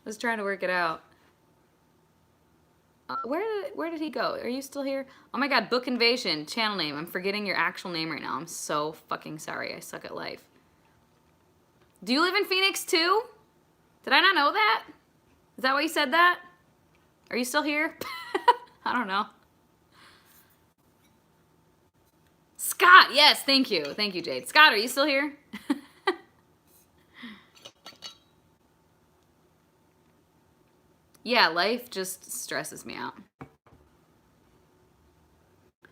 was trying to work it out. Where did he go? Are you still here? Oh my god, Book Invasion, channel name. I'm forgetting your actual name right now. I'm so fucking sorry. I suck at life. Do you live in Phoenix too? Did I not know that? Is that why you said that? Are you still here? I don't know. Scott, yes, thank you. Thank you, Jade. Scott, are you still here? Yeah, life just stresses me out.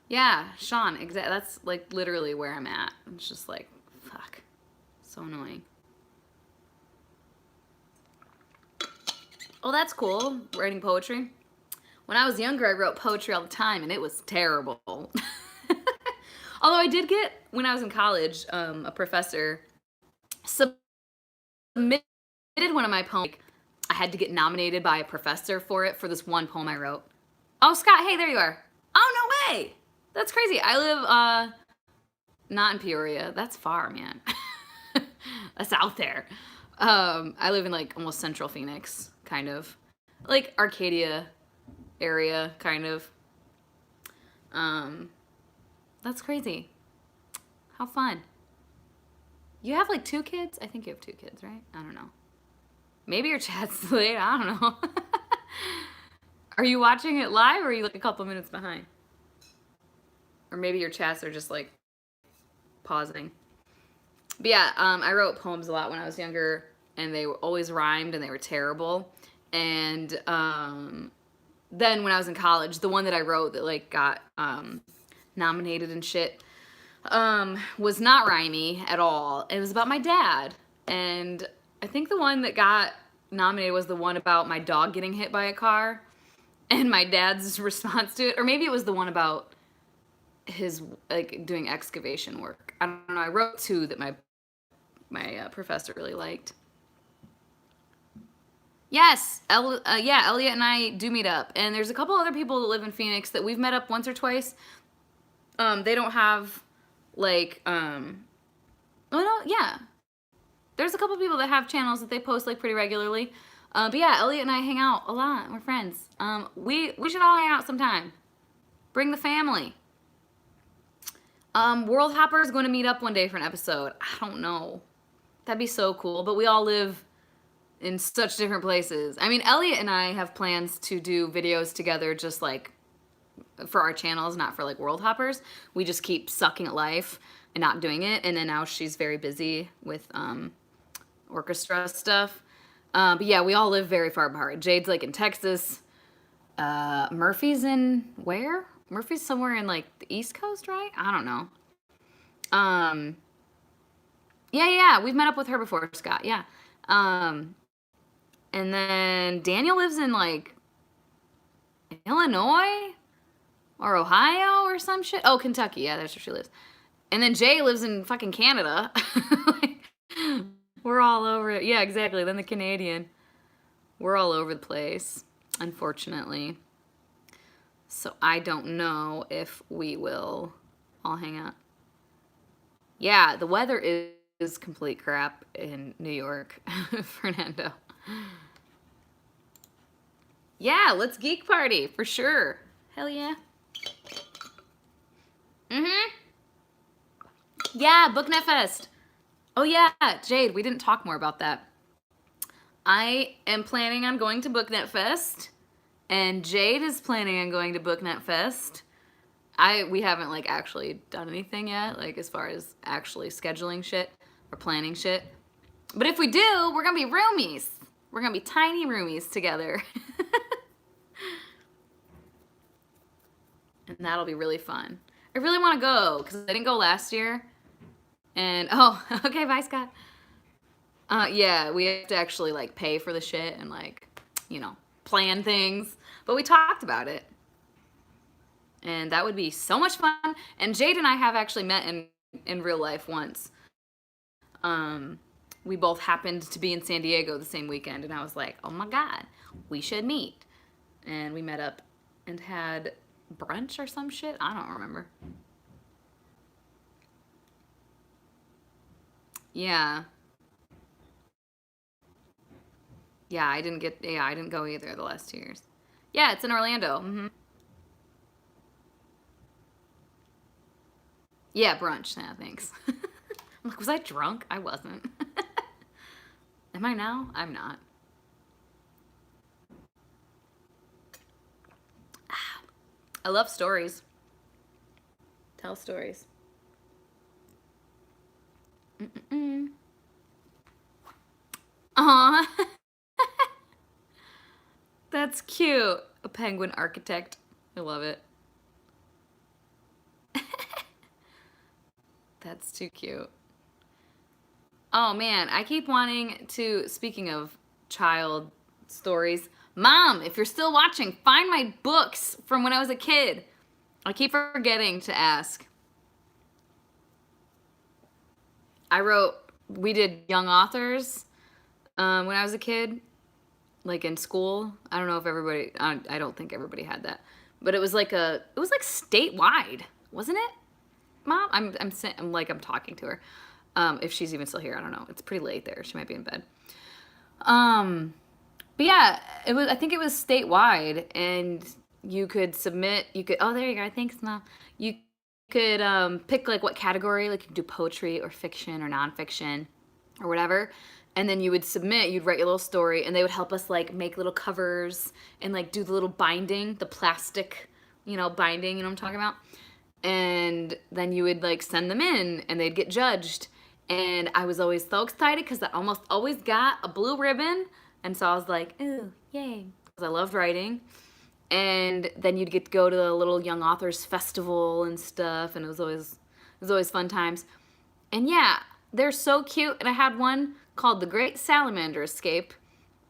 Yeah, Sean, that's like literally where I'm at. It's just like, fuck. So annoying. Oh, that's cool. Writing poetry. When I was younger, I wrote poetry all the time, and it was terrible. Although I did get, when I was in college, a professor submitted one of my poems I had to get nominated by a professor for it for this one poem I wrote. Oh, Scott, hey, there you are. Oh, no way. That's crazy. I live not in Peoria. That's far, man. That's out there. I live in like almost central Phoenix, kind of. Like Arcadia area, kind of. That's crazy. How fun. You have like 2 kids? I think you have 2 kids, right? I don't know. Maybe your chat's late. I don't know. Are you watching it live or are you like a couple minutes behind? Or maybe your chats are just like pausing. But yeah, I wrote poems a lot when I was younger, and they always rhymed and they were terrible. And then when I was in college, the one that I wrote that like got nominated and shit was not rhymey at all. It was about my dad. And I think the one that got nominated was the one about my dog getting hit by a car and my dad's response to it. Or maybe it was the one about his like doing excavation work. I don't know. I wrote 2 that my professor really liked. Yes, yeah, Elliot and I do meet up, and there's a couple other people that live in Phoenix that we've met up once or twice. They don't have like oh no, yeah. There's a couple people that have channels that they post like pretty regularly. But yeah, Elliot and I hang out a lot. We're friends. We should all hang out sometime. Bring the family. World Hopper is going to meet up one day for an episode. I don't know. That'd be so cool. But we all live in such different places. I mean, Elliot and I have plans to do videos together just like for our channels, not for like World Hoppers. We just keep sucking at life and not doing it. And then now she's very busy with orchestra stuff. But yeah, we all live very far apart. Jade's like in Texas. Murphy's in where? Murphy's somewhere in like the East Coast, right? I don't know. Yeah, we've met up with her before, Scott. Yeah. And then Daniel lives in like Illinois or Ohio or some shit. Oh, Kentucky. Yeah, that's where she lives. And then Jay lives in fucking Canada. Like, we're all over it. Yeah, exactly. Then the Canadian. We're all over the place, unfortunately. So I don't know if we will all hang out. Yeah, the weather is complete crap in New York, Fernando. Yeah, let's geek party for sure. Hell yeah. Yeah, BookNet Fest. Oh yeah, Jade, we didn't talk more about that. I am planning on going to BookNet Fest, and Jade is planning on going to BookNet Fest. We haven't like actually done anything yet, like as far as actually scheduling shit or planning shit. But if we do, we're gonna be roomies. We're gonna be tiny roomies together. And that'll be really fun. I really want to go because I didn't go last year. And oh, okay, bye, Scott. Yeah, we have to actually like pay for the shit and like, you know, plan things. But we talked about it. And that would be so much fun. And Jade and I have actually met in real life once. We both happened to be in San Diego the same weekend. And I was like, oh my God, we should meet. And we met up and had brunch or some shit. I don't remember. Yeah. Yeah, I didn't go either the last 2 years. Yeah, it's in Orlando. Yeah, brunch. Yeah, thanks. I'm like, was I drunk? I wasn't. Am I now? I'm not. I love stories. Tell stories. Aw. That's cute. A penguin architect. I love it. That's too cute. Oh man, I keep wanting to, speaking of child stories, Mom, if you're still watching, find my books from when I was a kid. I keep forgetting to ask. We did young authors when I was a kid. like in school. I don't know if everybody, I don't think everybody had that, but it was like statewide, wasn't it? Mom, I'm talking to her. If she's even still here, I don't know. It's pretty late there. She might be in bed. Um, but yeah, I think it was statewide, and you could submit. You could. Oh, there you go. Thanks, Mom. You could pick like what category. Like you could do poetry or fiction or nonfiction or whatever, and then you would submit. You'd write your little story, and they would help us like make little covers and like do the little binding, the plastic, binding. You know what I'm talking about? And then you would like send them in, and they'd get judged. And I was always so excited because I almost always got a blue ribbon. And so I was like, ooh, yay. Because I loved writing. And then you'd get to go to the little Young Authors Festival and stuff. And it was always fun times. And yeah, they're so cute. And I had one called The Great Salamander Escape.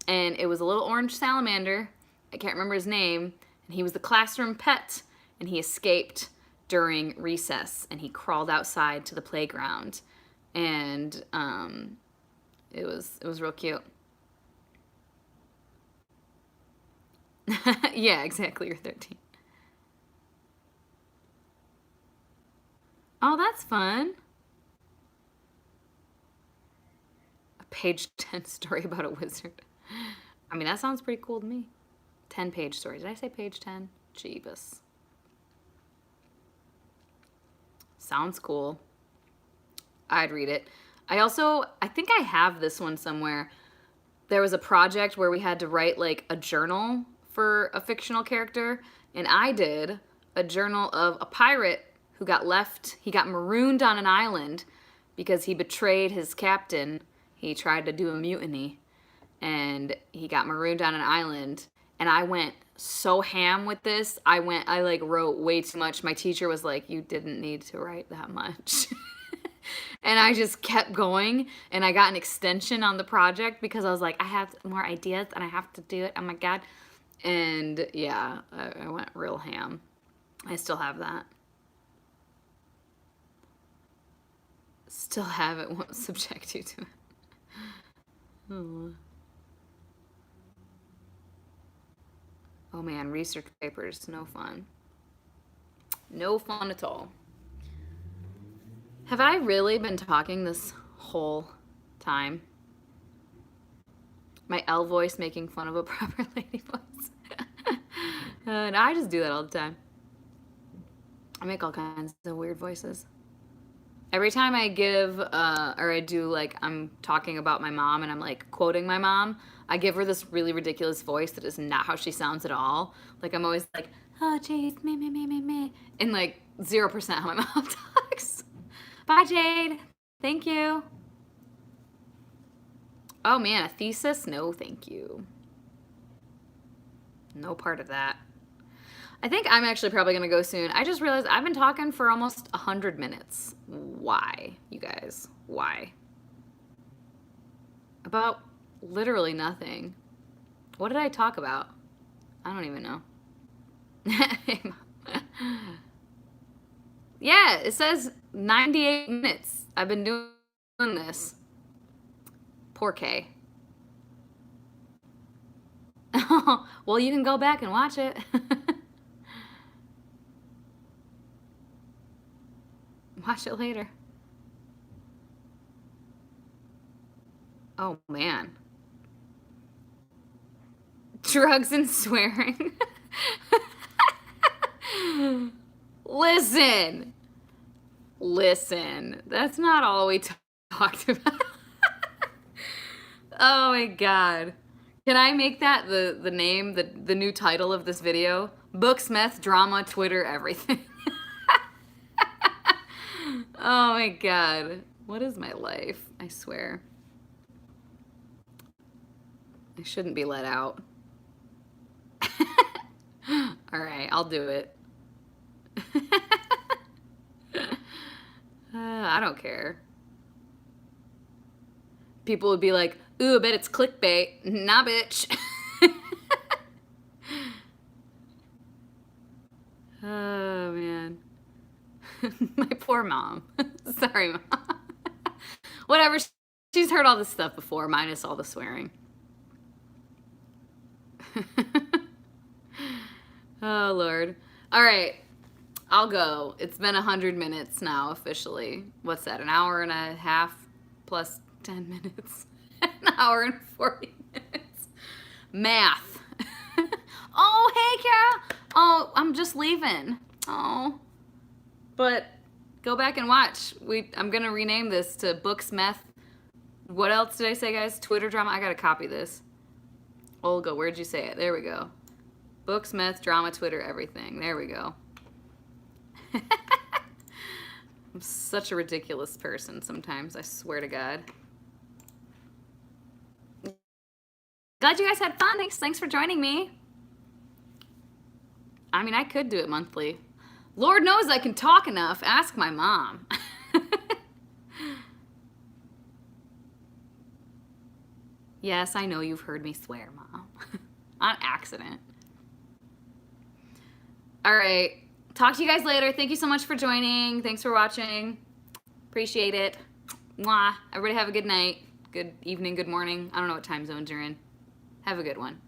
And it was a little orange salamander. I can't remember his name. And he was the classroom pet. And he escaped during recess. And he crawled outside to the playground. And it was real cute. Yeah, exactly. You're 13. Oh, that's fun. A page 10 story about a wizard. I mean, that sounds pretty cool to me. 10-page story. Did I say page 10? Jeebus. Sounds cool. I'd read it. I think I have this one somewhere. There was a project where we had to write like a journal for a fictional character, and I did a journal of a pirate who he got marooned on an island because he betrayed his captain. He tried to do a mutiny, and he got marooned on an island, and I went so ham with this. I like wrote way too much. My teacher was like, you didn't need to write that much. And I just kept going, and I got an extension on the project because I was like, I have more ideas and I have to do it. Oh my God. And yeah, I went real ham. I still have that. Still have it. Won't subject you to it. Oh man, research papers, no fun. No fun at all. Have I really been talking this whole time? My L voice making fun of a proper lady voice. And I just do that all the time. I make all kinds of weird voices. Every time I give, or I do like, I'm talking about my mom and I'm like quoting my mom, I give her this really ridiculous voice that is not how she sounds at all. Like I'm always like, oh jeez, me. And like 0% how my mom talks. Bye, Jade. Thank you. Oh, man, a thesis? No, thank you. No part of that. I think I'm actually probably going to go soon. I just realized I've been talking for almost 100 minutes. Why, you guys? Why? About literally nothing. What did I talk about? I don't even know. Yeah, it says 98 minutes. I've been doing this. Poor Kay. Well, you can go back and watch it. Watch it later. Oh, man. Drugs and swearing. Listen. That's not all we talked about. Oh my God. Can I make that the name, the new title of this video? Books, meth, drama, Twitter, everything. Oh my God. What is my life? I swear. I shouldn't be let out. All right, I'll do it. I don't care. People would be like, ooh, I bet it's clickbait. Nah, bitch. Oh, man. My poor mom. Sorry, Mom. Whatever. She's heard all this stuff before, minus all the swearing. Oh, Lord. All right. I'll go. It's been 100 minutes now, officially. What's that, an hour and a half plus 10 minutes? An hour and 40 minutes. Math. Oh, hey, Kara. Oh, I'm just leaving. Oh. But go back and watch. I'm going to rename this to Books, Meth. What else did I say, guys? Twitter drama. I got to copy this. Olga, where'd you say it? There we go. Books, Meth, drama, Twitter, everything. There we go. I'm such a ridiculous person sometimes, I swear to God. Glad you guys had fun. Thanks for joining me. I mean, I could do it monthly. Lord knows I can talk enough. Ask my mom. Yes, I know you've heard me swear, Mom. On accident. All right. Talk to you guys later. Thank you so much for joining. Thanks for watching. Appreciate it. Mwah. Everybody have a good night. Good evening, good morning. I don't know what time zones you're in. Have a good one.